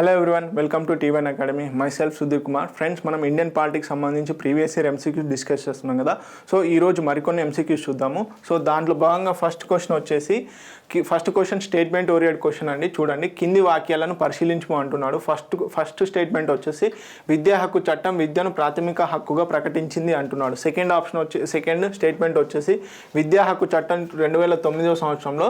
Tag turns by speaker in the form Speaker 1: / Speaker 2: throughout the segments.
Speaker 1: Hello everyone, welcome to T one Academy. Myself Sudheer Kumar. Friends, మనం Indian politics సంబంధించి previous year MCQs discuss చేస్తున్నాం కదా. So ఈరోజు మరికొన్ని ఎంసీక్యూస్ చూద్దాము. సో దాంట్లో భాగంగా first question statement oriented question అండి. చూడండి, కింది వాక్యాలను పరిశీలించము అంటున్నాడు. ఫస్ట్ స్టేట్మెంట్ వచ్చేసి విద్యా హక్కు చట్టం విద్యను ప్రాథమిక హక్కుగా ప్రకటించింది అంటున్నాడు. సెకండ్ స్టేట్మెంట్ వచ్చేసి విద్యా హక్కు చట్టం 2009 సంవత్సరంలో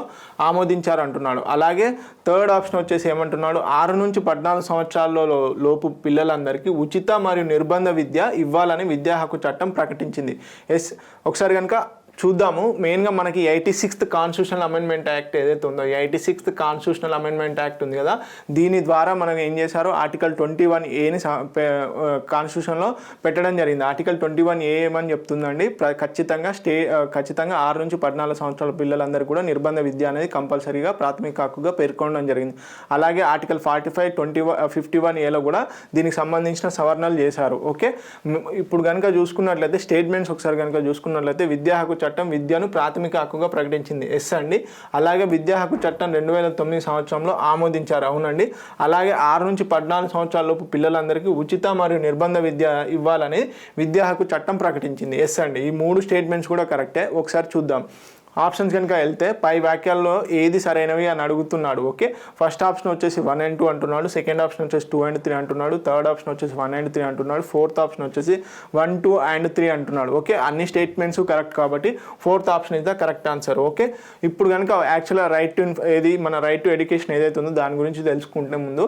Speaker 1: ఆమోదించారు అంటున్నాడు. అలాగే థర్డ్ ఆప్షన్ వచ్చేసి ఏమంటున్నాడు, 6 నుంచి 14 సంవత్సరాల లోపు పిల్లలందరికీ ఉచిత మరియు నిర్బంధ విద్య ఇవ్వాలని విద్యా హక్కు చట్టం ప్రకటించింది. ఒకసారి కనుక చూద్దాము. మెయిన్గా మనకి 86th కాన్స్టిట్యూషనల్ అమెండ్మెంట్ యాక్ట్ ఏదైతే ఉందో, 86th కాన్స్టిట్యూషనల్ అమెండ్మెంట్ యాక్ట్ ఉంది కదా, దీని ద్వారా మనం ఏం చేశారు, ఆర్టికల్ 21A కాన్స్టిట్యూషన్లో పెట్టడం జరిగింది. ఆర్టికల్ 21A ఏమని చెప్తుందండి, ఖచ్చితంగా 6 నుంచి 14 సంవత్సరాల పిల్లలందరూ కూడా నిర్బంధ విద్య అనేది కంపల్సరీగా ప్రాథమిక హక్కుగా పేర్కొనడం జరిగింది. అలాగే ఆర్టికల్ 45, 51Aలో కూడా దీనికి సంబంధించిన సవరణలు చేశారు. ఓకే, ఇప్పుడు కనుక చూసుకున్నట్లయితే స్టేట్మెంట్స్ ఒకసారి కనుక చూసుకున్నట్లయితే విద్యా హక్కు చట్టం విద్యను ప్రాథమిక హక్కుగా ప్రకటించింది, ఎస్ అండి. అలాగే విద్యా హక్కు చట్టం 2009 సంవత్సరంలో ఆమోదించారు, అవునండి. అలాగే 6 నుంచి 14 సంవత్సరాల లోపు పిల్లలందరికీ ఉచిత మరియు నిర్బంధ విద్య ఇవ్వాలని విద్యా హక్కు చట్టం ప్రకటించింది, ఎస్ అండి. ఈ 3 స్టేట్మెంట్స్ కూడా కరెక్టే. ఒకసారి చూద్దాం. ఆప్షన్స్ కనుక వెళ్తే పై వాక్యాల్లో ఏది సరైనవి అని అడుగుతున్నాడు. ఓకే, ఫస్ట్ ఆప్షన్ వచ్చేసి 1 and 2 అంటున్నాడు. సెకండ్ ఆప్షన్ వచ్చేసి 2 and 3 అంటున్నాడు. థర్డ్ ఆప్షన్ వచ్చేసి 1 and 3 అంటున్నాడు. ఫోర్త్ ఆప్షన్ వచ్చేసి 1, 2 and 3 అంటున్నాడు. ఓకే, అన్ని స్టేట్మెంట్స్ కరెక్ట్ కాబట్టి fourth option is the correct answer. Okay, ఇప్పుడు కనుక యాక్చువల్గా మన రైట్ టు ఎడ్యుకేషన్ ఏదైతే ఉందో దాని గురించి తెలుసుకుంటే ముందు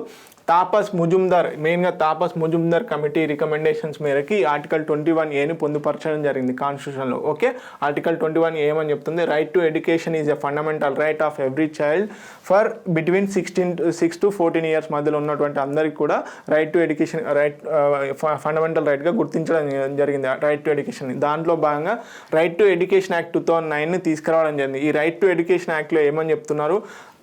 Speaker 1: మెయిన్గా తాపస్ ముజుందార్ కమిటీ రికమెండేషన్స్ మేరకి ఆర్టికల్ 21A పొందుపరచడం జరిగింది కాన్స్టిట్యూషన్లో. ఓకే, ఆర్టికల్ 21A ఏమని చెప్తుంది, right to education is a fundamental right of every child for between 6 to 14 years మధ్యలో ఉన్నటువంటి అందరికీ కూడా రైట్ టు ఎడ్యుకేషన్ ఫండమెంటల్ రైట్గా గుర్తించడం జరిగింది, రైట్ టు ఎడ్యుకేషన్. దాంట్లో భాగంగా రైట్ టు ఎడ్యుకేషన్ యాక్ట్ 2009 తీసుకురావడం జరిగింది. ఈ రైట్ టు ఎడ్యుకేషన్ యాక్ట్లో ఏమని చెప్తున్నారు,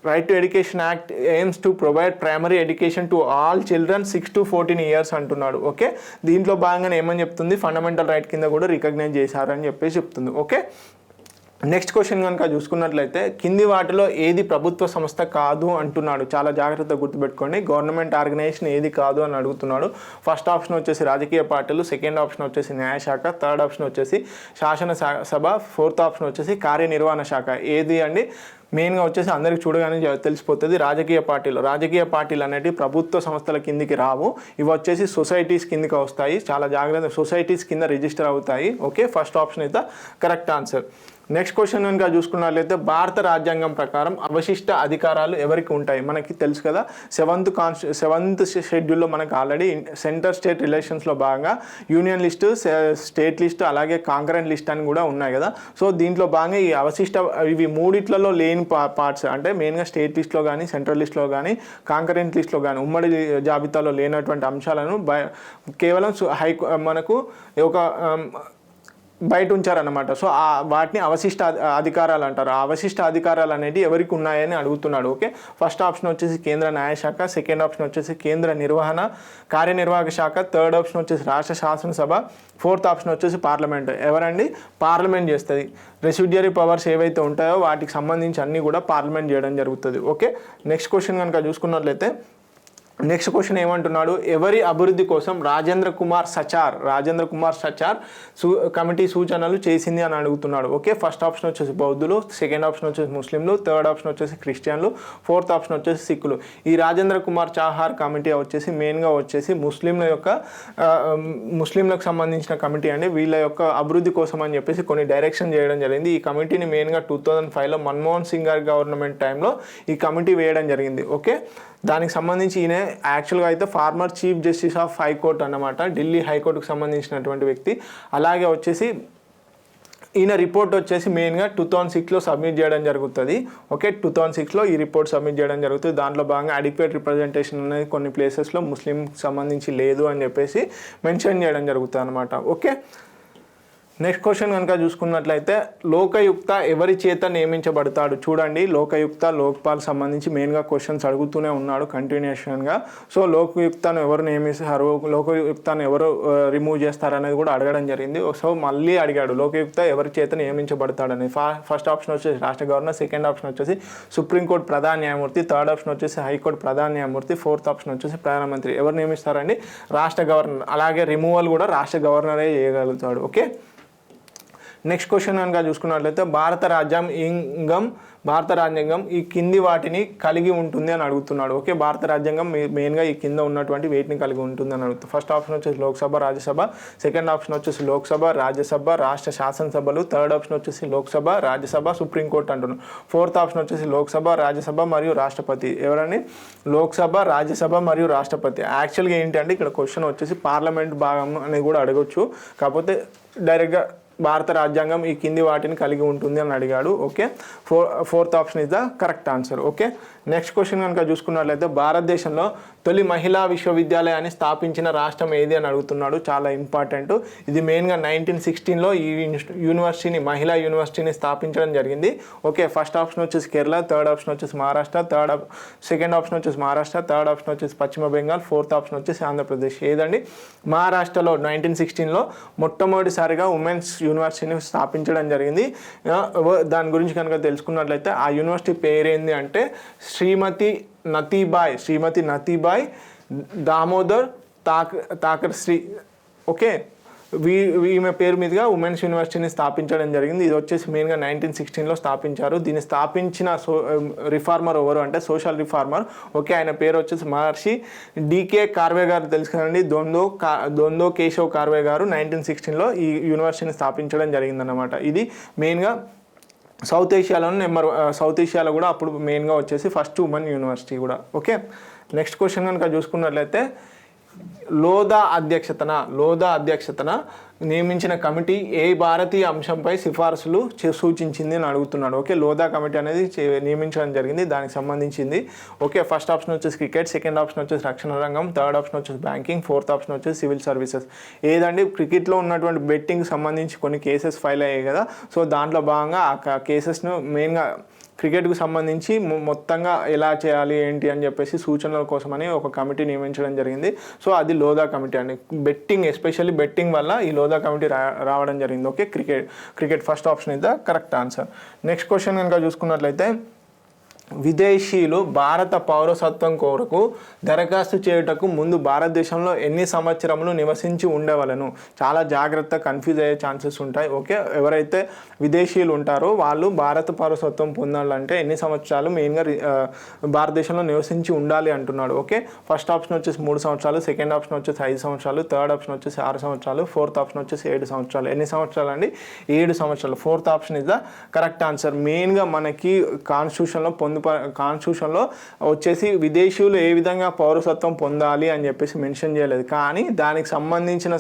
Speaker 1: right to education act AIIMS to provide primary education to all children 6 to 14 years అంటున్నాడు. ఓకే, దీంట్లో భాగంగానే ఏమని చెప్తుంది, ఫండమెంటల్ రైట్ కింద కూడా రికగ్నైజ్ చేశారని చెప్పేసి చెప్తుంది. ఓకే, నెక్స్ట్ క్వశ్చన్ కనుక చూసుకున్నట్లయితే కింది వాటిలో ఏది ప్రభుత్వ సంస్థ కాదు అంటున్నాడు. చాలా జాగ్రత్తగా గుర్తుపెట్టుకోండి, గవర్నమెంట్ ఆర్గనైజేషన్ ఏది కాదు అని అడుగుతున్నాడు. ఫస్ట్ ఆప్షన్ వచ్చేసి రాజకీయ పార్టీలు, సెకండ్ ఆప్షన్ వచ్చేసి న్యాయశాఖ, థర్డ్ ఆప్షన్ వచ్చేసి శాసనసభ, ఫోర్త్ ఆప్షన్ వచ్చేసి కార్యనిర్వహణ శాఖ. ఏది అండి, మెయిన్గా వచ్చేసి అందరికి చూడగానే తెలిసిపోతుంది, రాజకీయ పార్టీలు అనేవి ప్రభుత్వ సంస్థల కిందికి రావు. ఇవి వచ్చేసి సొసైటీస్ కిందికి వస్తాయి. చాలా జాగ్రత్త, సొసైటీస్ కింద రిజిస్టర్ అవుతాయి. Okay, first option is the correct answer. Next question కనుక చూసుకున్నట్లయితే భారత రాజ్యాంగం ప్రకారం అవశిష్ట అధికారాలు ఎవరికి ఉంటాయి. మనకి తెలుసు కదా, 7th షెడ్యూల్లో మనకు ఆల్రెడీ సెంటర్ స్టేట్ రిలేషన్స్లో భాగంగా యూనియన్ లిస్టు, స్టేట్ లిస్టు, అలాగే కాంకరెంట్ లిస్ట్ అని కూడా ఉన్నాయి కదా. సో దీంట్లో భాగంగా ఈ ఇవి మూడిట్లలో లేని పార్ట్స్ అంటే మెయిన్గా స్టేట్ లిస్ట్లో కానీ, సెంట్రల్ లిస్ట్లో కానీ, కాంకరెంట్ లిస్ట్లో కానీ ఉమ్మడి జాబితాలో లేనటువంటి అంశాలను కేవలం మనకు ఒక బయట ఉంచారన్నమాట. సో వాటిని అవశిష్ట అధికారాలు అంటారు. ఆ అవశిష్ట అధికారాలు అనేవి ఎవరికి ఉన్నాయని అడుగుతున్నాడు. ఓకే, ఫస్ట్ ఆప్షన్ వచ్చేసి కేంద్ర న్యాయశాఖ, సెకండ్ ఆప్షన్ వచ్చేసి కేంద్ర కార్యనిర్వాహక శాఖ, థర్డ్ ఆప్షన్ వచ్చేసి రాష్ట్ర శాసనసభ, ఫోర్త్ ఆప్షన్ వచ్చేసి పార్లమెంట్. ఎవరండి, పార్లమెంట్ చేస్తుంది. రెసిడ్యూరీ పవర్స్ ఏవైతే ఉంటాయో వాటికి సంబంధించి అన్నీ కూడా పార్లమెంట్ చేయడం జరుగుతుంది. ఓకే, నెక్స్ట్ క్వశ్చన్ కనుక చూసుకున్నట్లయితే నెక్స్ట్ క్వశ్చన్ ఏమంటున్నాడు, ఎవరి అభివృద్ధి కోసం రాజేంద్ర కుమార్ సచార్ కమిటీ సూచనలు చేసింది అని అడుగుతున్నాడు. ఓకే, ఫస్ట్ ఆప్షన్ వచ్చేసి బౌద్ధులు, సెకండ్ ఆప్షన్ వచ్చేసి ముస్లింలు, థర్డ్ ఆప్షన్ వచ్చేసి క్రిస్టియన్లు, ఫోర్త్ ఆప్షన్ వచ్చేసి సిక్కులు. ఈ రాజేంద్ర కుమార్ చాహార్ కమిటీ వచ్చేసి మెయిన్గా వచ్చేసి ముస్లింలకు సంబంధించిన కమిటీ అండి. వీళ్ళ యొక్క అభివృద్ధి కోసం అని చెప్పేసి కొన్ని డైరెక్షన్ చేయడం జరిగింది. ఈ కమిటీని మెయిన్గా 2005లో మన్మోహన్ సింగ్ గారి గవర్నమెంట్ టైంలో ఈ కమిటీ వేయడం జరిగింది. ఓకే, దానికి సంబంధించి ఈయన యాక్చువల్గా అయితే former chief justice of high court అన్నమాట, ఢిల్లీ హైకోర్టుకు సంబంధించినటువంటి వ్యక్తి. అలాగే వచ్చేసి ఈయన రిపోర్ట్ వచ్చేసి మెయిన్గా 2006లో సబ్మిట్ చేయడం జరుగుతుంది. ఓకే, 2006లో ఈ రిపోర్ట్ సబ్మిట్ చేయడం జరుగుతుంది. దాంట్లో భాగంగా అడిక్వేట్ రిప్రజెంటేషన్ అనేది కొన్ని ప్లేసెస్లో ముస్లింకి సంబంధించి లేదు అని చెప్పేసి మెన్షన్ చేయడం జరుగుతుంది అనమాట. ఓకే, నెక్స్ట్ క్వశ్చన్ కనుక చూసుకున్నట్లయితే లోకయుక్త ఎవరి చేత నియమించబడతాడు? చూడండి, లోకయుక్త లోక్పాల్ సంబంధించి మెయిన్గా క్వశ్చన్స్ అడుగుతూనే ఉన్నాడు కంటిన్యూషన్గా. సో లోకయుక్తను ఎవరు నియమిస్తారు, లోకయుక్తను ఎవరు రిమూవ్ చేస్తారు అనేది కూడా అడగడం జరిగింది. సో మళ్ళీ అడిగాడు లోకయుక్త ఎవరి చేత నియమించబడతాడని. ఫస్ట్ ఆప్షన్ వచ్చేసి రాష్ట్ర గవర్నర్, సెకండ్ ఆప్షన్ వచ్చేసి సుప్రీంకోర్టు ప్రధాన న్యాయమూర్తి, థర్డ్ ఆప్షన్ వచ్చేసి హైకోర్టు ప్రధాన న్యాయమూర్తి, ఫోర్త్ ఆప్షన్ వచ్చేసి ప్రధానమంత్రి. ఎవరు నియమిస్తారండి? రాష్ట్ర గవర్నర్. అలాగే రిమూవల్ కూడా రాష్ట్ర గవర్నరే చేయగలుగుతాడు. ఓకే, నెక్స్ట్ క్వశ్చన్ కనుక చూసుకున్నట్లయితే భారత రాజ్యాంగం ఈ కింది వాటిని కలిగి ఉంటుంది అని అడుగుతున్నాడు. ఓకే, భారత రాజ్యాంగం మెయిన్గా ఈ కింద ఉన్నటువంటి వేటిని కలిగి ఉంటుంది అని అడుగుతుంది. ఫస్ట్ ఆప్షన్ వచ్చేసి లోక్సభ, రాజ్యసభ, సెకండ్ ఆప్షన్ వచ్చేసి లోక్సభ, రాజ్యసభ, రాష్ట్ర శాసనసభలు, థర్డ్ ఆప్షన్ వచ్చేసి లోక్సభ, రాజ్యసభ, సుప్రీంకోర్టు అంటున్నాడు. ఫోర్త్ ఆప్షన్ వచ్చేసి లోక్సభ, రాజ్యసభ మరియు రాష్ట్రపతి. ఎవరని? లోక్సభ, రాజ్యసభ మరియు రాష్ట్రపతి. యాక్చువల్గా ఏంటంటే ఇక్కడ క్వశ్చన్ వచ్చేసి పార్లమెంట్ భాగం అనేది కూడా అడగొచ్చు, కాకపోతే డైరెక్ట్గా భారత రాజ్యాంగం ఈ కింది వాటిని కలిగి ఉంటుంది అని అడిగాడు. Okay, fourth option is the correct answer. Okay, next question కనుక చూసుకున్నట్లయితే భారతదేశంలో తొలి మహిళా విశ్వవిద్యాలయాన్ని స్థాపించిన రాష్ట్రం ఏది అని అడుగుతున్నాడు. చాలా ఇంపార్టెంట్ ఇది. మెయిన్గా 1916లో ఈ యూనివర్సిటీని, మహిళా యూనివర్సిటీని స్థాపించడం జరిగింది. ఓకే, ఫస్ట్ ఆప్షన్ వచ్చేసి కేరళ, థర్డ్ ఆప్షన్ వచ్చేసి మహారాష్ట్ర, సెకండ్ ఆప్షన్ వచ్చేసి మహారాష్ట్ర, థర్డ్ ఆప్షన్ వచ్చేసి పశ్చిమ బెంగాల్, ఫోర్త్ ఆప్షన్ వచ్చేసి ఆంధ్రప్రదేశ్. ఏదండి? మహారాష్ట్రలో 1916లో మొట్టమొదటిసారిగా ఉమెన్స్ యూనివర్సిటీని స్థాపించడం జరిగింది. దాని గురించి కనుక తెలుసుకున్నట్లయితే ఆ యూనివర్సిటీ పేరేంది అంటే శ్రీమతి నతీబాయ్ దామోదర్ తాకర్శ్రీ. ఓకే, ఈమె పేరు మీదుగా ఉమెన్స్ యూనివర్సిటీని స్థాపించడం జరిగింది. ఇది వచ్చేసి మెయిన్గా 1916లో స్థాపించారు. దీన్ని స్థాపించిన రిఫార్మర్ ఎవరు అంటే సోషల్ రిఫార్మర్. ఓకే, ఆయన పేరు వచ్చేసి మహర్షి డికే కార్వే గారు. తెలుసు కదండి, దొందో కేశవ్ కార్వే గారు 1916లో ఈ యూనివర్సిటీని స్థాపించడం జరిగిందన్నమాట. ఇది మెయిన్గా సౌత్ ఏషియాలో కూడా అప్పుడు మెయిన్గా వచ్చేసి ఫస్ట్ ఉమెన్ యూనివర్సిటీ కూడా. ఓకే, నెక్స్ట్ క్వశ్చన్ కనుక చూసుకున్నట్లయితే లోధా అధ్యక్షతన నియమించిన కమిటీ ఏ భారతీయ అంశంపై సిఫార్సులు సూచించింది అని అడుగుతున్నాడు. ఓకే, లోధా కమిటీ అనేది నియమించడం జరిగింది, దానికి సంబంధించింది. ఓకే, ఫస్ట్ ఆప్షన్ వచ్చేసి క్రికెట్, సెకండ్ ఆప్షన్ వచ్చేసి రక్షణ రంగం, థర్డ్ ఆప్షన్ వచ్చేసి బ్యాంకింగ్, ఫోర్త్ ఆప్షన్ వచ్చేసి సివిల్ సర్వీసెస్. ఏదండి? క్రికెట్లో ఉన్నటువంటి బెట్టింగ్ సంబంధించి కొన్ని కేసెస్ ఫైల్ అయ్యాయి కదా, సో దాంట్లో భాగంగా ఆ కేసెస్ను మెయిన్గా క్రికెట్కు సంబంధించి మొత్తంగా ఎలా చేయాలి ఏంటి అని చెప్పేసి సూచనల కోసమని ఒక కమిటీ నియమించడం జరిగింది. సో అది లోధా కమిటీ అండి. బెట్టింగ్, ఎస్పెషల్లీ బెట్టింగ్ వల్ల ఈ లోధా కమిటీ రావడం జరిగింది. Okay, cricket first option is the correct answer. Next question కనుక చూసుకున్నట్లయితే విదేశీయులు భారత పౌరసత్వం కొరకు దరఖాస్తు చేయుటకు ముందు భారతదేశంలో ఎన్ని సంవత్సరములు నివసించి ఉండవలను? చాలా జాగ్రత్త, కన్ఫ్యూజ్ అయ్యే ఛాన్సెస్ ఉంటాయి. ఓకే, ఎవరైతే విదేశీయులు ఉంటారో వాళ్ళు భారత పౌరసత్వం పొందాలంటే ఎన్ని సంవత్సరాలు మెయిన్గా భారతదేశంలో నివసించి ఉండాలి అంటున్నాడు. ఓకే, ఫస్ట్ ఆప్షన్ వచ్చేసి 3 సంవత్సరాలు, సెకండ్ ఆప్షన్ వచ్చేసి 5 సంవత్సరాలు, థర్డ్ ఆప్షన్ వచ్చేసి 6 సంవత్సరాలు, ఫోర్త్ ఆప్షన్ వచ్చేసి 7 సంవత్సరాలు. ఎన్ని సంవత్సరాలు అండి? 7 సంవత్సరాలు. Fourth option is the correct answer. మెయిన్గా మనకి కాన్స్టిట్యూషన్లో వచ్చేసి విదేశీయులు ఏ విధంగా పౌరసత్వం పొందాలి అని చెప్పేసి మెన్షన్ చేయలేదు, కానీ దానికి సంబంధించిన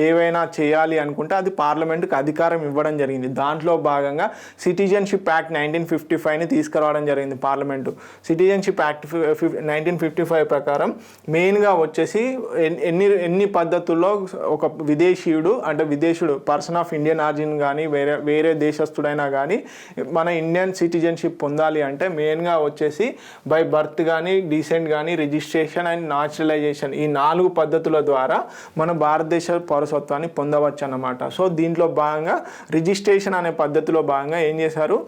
Speaker 1: ఏవైనా చేయాలి అనుకుంటే అది పార్లమెంటుకి అధికారం ఇవ్వడం జరిగింది. దాంట్లో భాగంగా సిటిజన్షిప్ యాక్ట్ 1955ని తీసుకురావడం జరిగింది పార్లమెంటు. సిటిజన్షిప్ యాక్ట్ 1955 ప్రకారం మెయిన్గా వచ్చేసి ఎన్ని పద్ధతుల్లో ఒక విదేశీయుడు పర్సన్ ఆఫ్ ఇండియన్ ఆరిజిన్ కానీ వేరే దేశస్తుడైనా కానీ మన ఇండియన్ సిటిజన్షిప్ పొందాలి అంటే మెయిన్గా వచ్చేసి బై బర్త్ కానీ, డీసెంట్ కానీ, రిజిస్ట్రేషన్ అండ్ న్యాచురలైజేషన్, ఈ 4 పద్ధతుల ద్వారా మన భారతదేశ పౌరసత్వాన్ని పొందవచ్చు అన్నమాట. సో దీంట్లో భాగంగా రిజిస్ట్రేషన్ అనే పద్ధతిలో భాగంగా ఏం చేశారు,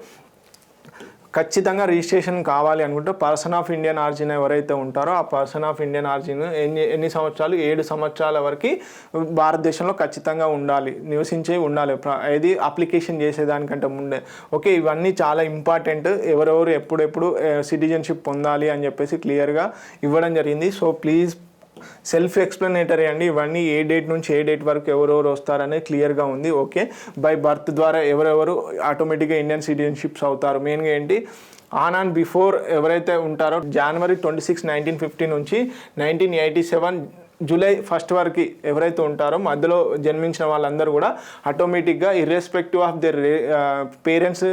Speaker 1: ఖచ్చితంగా రిజిస్ట్రేషన్ కావాలి అనుకుంటే పర్సన్ ఆఫ్ ఇండియన్ ఆరిజిన్ ఎవరైతే ఉంటారో ఆ పర్సన్ ఆఫ్ ఇండియన్ ఆరిజిన్ ఎన్ని సంవత్సరాలు, 7 సంవత్సరాల వరకు భారతదేశంలో ఖచ్చితంగా నివసించే ఉండాలి, ఇది అప్లికేషన్ చేసేదానికంటే ముందే. ఓకే, ఇవన్నీ చాలా ఇంపార్టెంట్. ఎవరెవరు ఎప్పుడెప్పుడు సిటిజన్షిప్ పొందాలి అని చెప్పేసి క్లియర్గా ఇవ్వడం జరిగింది. సో ప్లీజ్ సెల్ఫ్ ఎక్స్ప్లెనేటరీ అండి, ఇవన్నీ ఏ డేట్ నుంచి ఏ డేట్ వరకు ఎవరెవరు వస్తారనేది క్లియర్గా ఉంది. ఓకే, బై బర్త్ ద్వారా ఎవరెవరు ఆటోమేటిక్గా ఇండియన్ సిటిజన్షిప్స్ అవుతారు. మెయిన్గా ఏంటి, ఆన్ అండ్ బిఫోర్ ఎవరైతే ఉంటారో January 26, 1950 నుంచి 1987 July 1 వరకు ఎవరైతే ఉంటారో మధ్యలో జన్మించిన వాళ్ళందరూ కూడా ఆటోమేటిక్గా ఇర్రెస్పెక్టివ్ ఆఫ్ దర్ పేరెంట్స్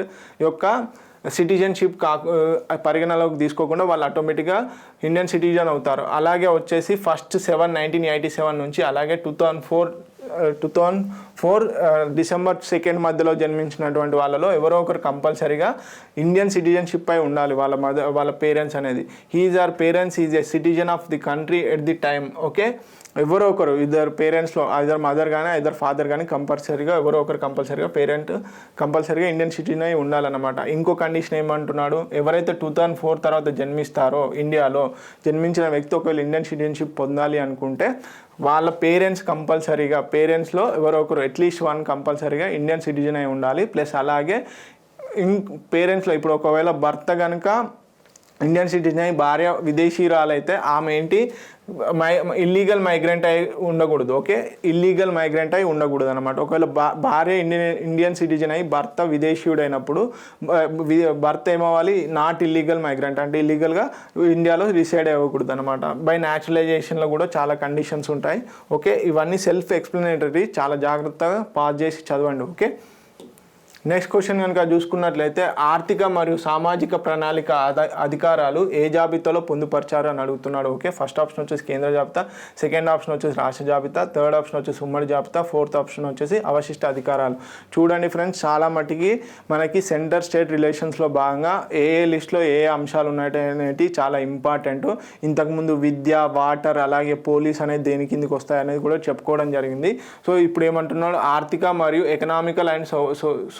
Speaker 1: యొక్క సిటిజన్షిప్ పరిగణలోకి తీసుకోకుండా వాళ్ళు ఆటోమేటిక్గా ఇండియన్ సిటిజన్ అవుతారు. అలాగే వచ్చేసి 1st 7, 1987 నుంచి అలాగే 2004 December 2 మధ్యలో జన్మించినటువంటి వాళ్ళలో ఎవరో ఒకరు కంపల్సరీగా ఇండియన్ సిటిజన్షిప్ అయి ఉండాలి వాళ్ళ పేరెంట్స్ అనేది. Parents is a citizen of the country at the time. Okay, ఎవరో ఒకరు ఇద్దరు పేరెంట్స్లో ఐదర్ మదర్ కానీ ఐదర్ ఫాదర్ కానీ కంపల్సరీగా ఎవరో ఒకరు కంపల్సరీగా ఇండియన్ సిటిజన్ అయి ఉండాలన్నమాట. ఇంకో కండిషన్ ఏమంటున్నాడు, ఎవరైతే 2004 తర్వాత జన్మిస్తారో ఇండియాలో జన్మించిన వ్యక్తి ఒకవేళ ఇండియన్ సిటిజన్షిప్ పొందాలి అనుకుంటే వాళ్ళ పేరెంట్స్లో ఎవరో ఒకరు అట్లీస్ట్ వన్ కంపల్సరీగా ఇండియన్ సిటిజన్ అయి ఉండాలి. ప్లస్ అలాగే పేరెంట్స్లో ఇప్పుడు ఒకవేళ భర్త కనుక ఇండియన్ సిటిజన్ అయి భార్య విదేశీయురాలైతే ఆమె ఏంటి ఇల్లీగల్ మైగ్రెంట్ అయి ఉండకూడదు. ఓకే, ఇల్లీగల్ మైగ్రెంట్ అయి ఉండకూడదు అనమాట. ఒకవేళ భార్య ఇండియన్ సిటిజన్ అయి భర్త విదేశీయుడు అయినప్పుడు భర్త ఏమవ్వాలి, నాట్ ఇల్లీగల్ మైగ్రెంట్ అంటే ఇల్లీగల్గా ఇండియాలో రిసైడ్ అవ్వకూడదు అనమాట. బై న్యాచురలైజేషన్లో కూడా చాలా కండిషన్స్ ఉంటాయి. ఓకే, ఇవన్నీ సెల్ఫ్ ఎక్స్ప్లెనేటరీ, చాలా జాగ్రత్తగా పాస్ చేసి చదవండి. ఓకే, నెక్స్ట్ క్వశ్చన్ కనుక చూసుకున్నట్లయితే ఆర్థిక మరియు సామాజిక ప్రణాళిక అధికారాలు ఏ జాబితాలో పొందుపరిచారు అని అడుగుతున్నాడు. ఓకే, ఫస్ట్ ఆప్షన్ వచ్చేసి కేంద్ర జాబితా, సెకండ్ ఆప్షన్ వచ్చేసి రాష్ట్ర జాబితా, థర్డ్ ఆప్షన్ వచ్చేసి ఉమ్మడి జాబితా, ఫోర్త్ ఆప్షన్ వచ్చేసి అవశిష్ట అధికారాలు. చూడండి ఫ్రెండ్స్, చాలా మట్టికి మనకి సెంటర్ స్టేట్ రిలేషన్స్లో భాగంగా ఏ లిస్ట్లో ఏ అంశాలు ఉన్నాయనేది చాలా ఇంపార్టెంట్. ఇంతకుముందు విద్య, వాటర్, అలాగే పోలీస్ అనేది దేని కిందికి వస్తాయనేది కూడా చెప్పుకోవడం జరిగింది. సో ఇప్పుడు ఏమంటున్నాడు, ఆర్థిక మరియు ఎకనామికల్ అండ్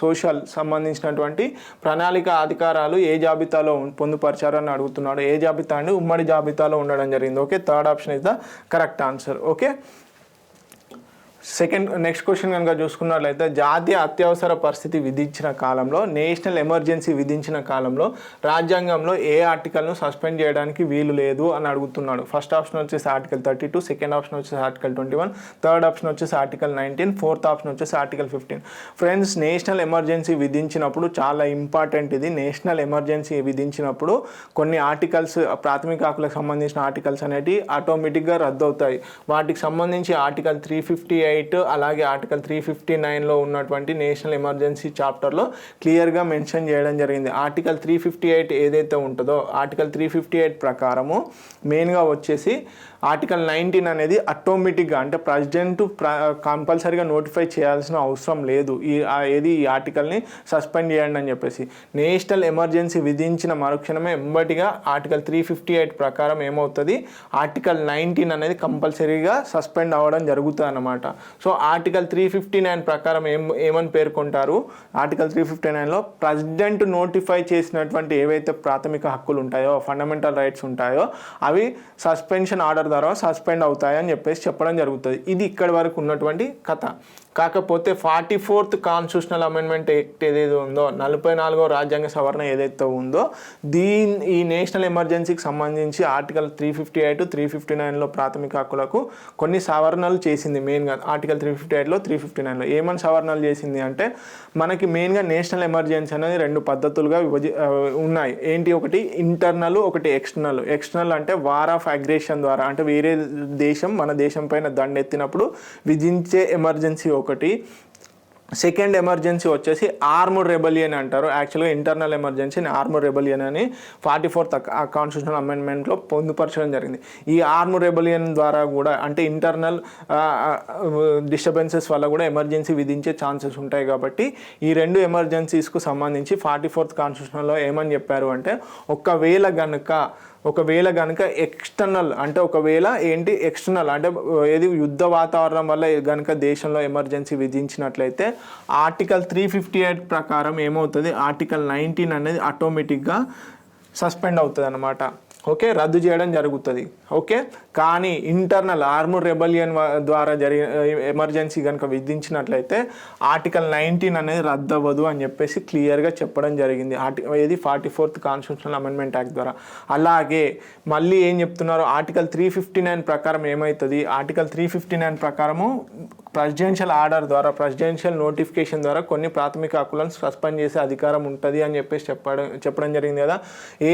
Speaker 1: సోషల్ సంబంధించినటువంటి ప్రణాళిక అధికారాలు ఏ జాబితాలో పొందుపరిచారని అడుగుతున్నాడు. ఏ జాబితా అండి, ఉమ్మడి జాబితాలో ఉండడం జరిగింది. Okay, third option is the correct answer. Okay, next question కనుక చూసుకున్నట్లయితే జాతీయ అత్యవసర పరిస్థితి విధించిన కాలంలో, నేషనల్ ఎమర్జెన్సీ విధించిన కాలంలో రాజ్యాంగంలో ఏ ఆర్టికల్ను సస్పెండ్ చేయడానికి వీలు లేదు అని అడుగుతున్నాడు. ఫస్ట్ ఆప్షన్ వచ్చేసి ఆర్టికల్ 32, సెకండ్ ఆప్షన్ వచ్చేసి ఆర్టికల్ 21, థర్డ్ ఆప్షన్ వచ్చేసి ఆర్టికల్ 19, ఫోర్త్ ఆప్షన్ వచ్చేసి ఆర్టికల్ 15. ఫ్రెండ్స్, నేషనల్ ఎమర్జెన్సీ విధించినప్పుడు చాలా ఇంపార్టెంట్ ఇది. నేషనల్ ఎమర్జెన్సీ విధించినప్పుడు కొన్ని ఆర్టికల్స్, ప్రాథమిక హక్కులకు సంబంధించిన ఆర్టికల్స్ అనేవి ఆటోమేటిక్గా రద్దు అవుతాయి. వాటికి సంబంధించి ఆర్టికల్ 358 అలాగే ఆర్టికల్ 359లో ఉన్నటువంటి నేషనల్ ఎమర్జెన్సీ చాప్టర్లో క్లియర్గా మెన్షన్ చేయడం జరిగింది. ఆర్టికల్ 358 ఏదైతే ఉంటుందో ఆర్టికల్ 358 ప్రకారము మెయిన్గా వచ్చేసి ఆర్టికల్ 19 అనేది ఆటోమేటిక్గా అంటే ప్రెసిడెంట్ కంపల్సరీగా నోటిఫై చేయాల్సిన అవసరం లేదు. ఈ ఆర్టికల్ని సస్పెండ్ చేయండి అని చెప్పేసి. నేషనల్ ఎమర్జెన్సీ విధించిన మరుక్షణమే ఎంబటిగా ఆర్టికల్ 358 ప్రకారం ఏమవుతుంది, ఆర్టికల్ 19 అనేది కంపల్సరీగా సస్పెండ్ అవ్వడం జరుగుతుంది అన్నమాట. సో ఆర్టికల్ 359 ప్రకారం ఏమని పేర్కొంటారు, ఆర్టికల్ 359లో ప్రెసిడెంట్ నోటిఫై చేసినటువంటి ఏవైతే ప్రాథమిక హక్కులు ఉంటాయో, ఫండమెంటల్ రైట్స్ ఉంటాయో అవి సస్పెన్షన్ ఆర్డర్ ద్వారా సస్పెండ్ అవుతాయని చెప్పేసి చెప్పడం జరుగుతుంది. ఇది ఇక్కడి వరకు ఉన్నటువంటి కథ. కాకపోతే 44th కాన్స్టిట్యూషనల్ అమెండ్మెంట్ యాక్ట్ ఏదైతే ఉందో, 44వ రాజ్యాంగ సవరణ ఏదైతే ఉందో, ఈ నేషనల్ ఎమర్జెన్సీకి సంబంధించి ఆర్టికల్ 358, 359లో ప్రాథమిక హక్కులకు కొన్ని సవరణలు చేసింది. మెయిన్గా ఆర్టికల్ 358లో 359లో ఏమని సవరణలు చేసింది అంటే, మనకి మెయిన్గా నేషనల్ ఎమర్జెన్సీ అనేది రెండు పద్ధతులుగా ఉన్నాయి. ఏంటి, ఒకటి ఇంటర్నల్, ఒకటి ఎక్స్టర్నల్. ఎక్స్టర్నల్ అంటే వార్ ఆఫ్ అగ్రెషన్ ద్వారా, అంటే వేరే దేశం మన దేశం పైన దండెత్తినప్పుడు విధించే ఎమర్జెన్సీ ఒకటి. సెకండ్ ఎమర్జెన్సీ వచ్చేసి ఆర్మ్డ్ రెబలియన్ అంటారు. యాక్చువల్గా ఇంటర్నల్ ఎమర్జెన్సీని ఆర్మ్డ్ రెబలియన్ అని 44th కాన్స్టిట్యూషనల్ అమెండ్మెంట్లో పొందుపరచడం జరిగింది. ఈ ఆర్మ్డ్ రెబలియన్ ద్వారా కూడా అంటే ఇంటర్నల్ డిస్టర్బెన్సెస్ వల్ల కూడా ఎమర్జెన్సీ విధించే ఛాన్సెస్ ఉంటాయి. కాబట్టి ఈ రెండు ఎమర్జెన్సీస్కు సంబంధించి 44th కాన్స్టిట్యూషన్లో ఏమని చెప్పారు అంటే, ఒకవేళ కనుక ఎక్స్టర్నల్ అంటే ఎక్స్టర్నల్ అంటే ఏది యుద్ధ వాతావరణం వల్ల కనుక దేశంలో ఎమర్జెన్సీ విధించినట్లయితే ఆర్టికల్ 358 ప్రకారం ఏమవుతుంది, ఆర్టికల్ 19 అనేది ఆటోమేటిక్గా సస్పెండ్ అవుతుంది అన్నమాట. ఓకే, రద్దు చేయడం జరుగుతుంది. ఓకే, కానీ ఇంటర్నల్ ఆర్మ్డ్ రెబలియన్ ద్వారా జరిగిన ఎమర్జెన్సీ కనుక విధించినట్లయితే ఆర్టికల్ 19 అనేది రద్దు అవ్వదు అని చెప్పేసి క్లియర్గా చెప్పడం జరిగింది. ఇది 44th కాన్స్టిట్యూషనల్ అమెండ్మెంట్ యాక్ట్ ద్వారా. అలాగే మళ్ళీ ఏం చెప్తున్నారు, ఆర్టికల్ 359 ప్రకారం ఏమవుతుంది, ఆర్టికల్ 359 ప్రకారము ప్రెసిడెన్షియల్ ఆర్డర్ ద్వారా, ప్రెసిడెన్షియల్ నోటిఫికేషన్ ద్వారా కొన్ని ప్రాథమిక హక్కులను సస్పెండ్ చేసే అధికారం ఉంటుంది అని చెప్పేసి చెప్పడం జరిగింది కదా.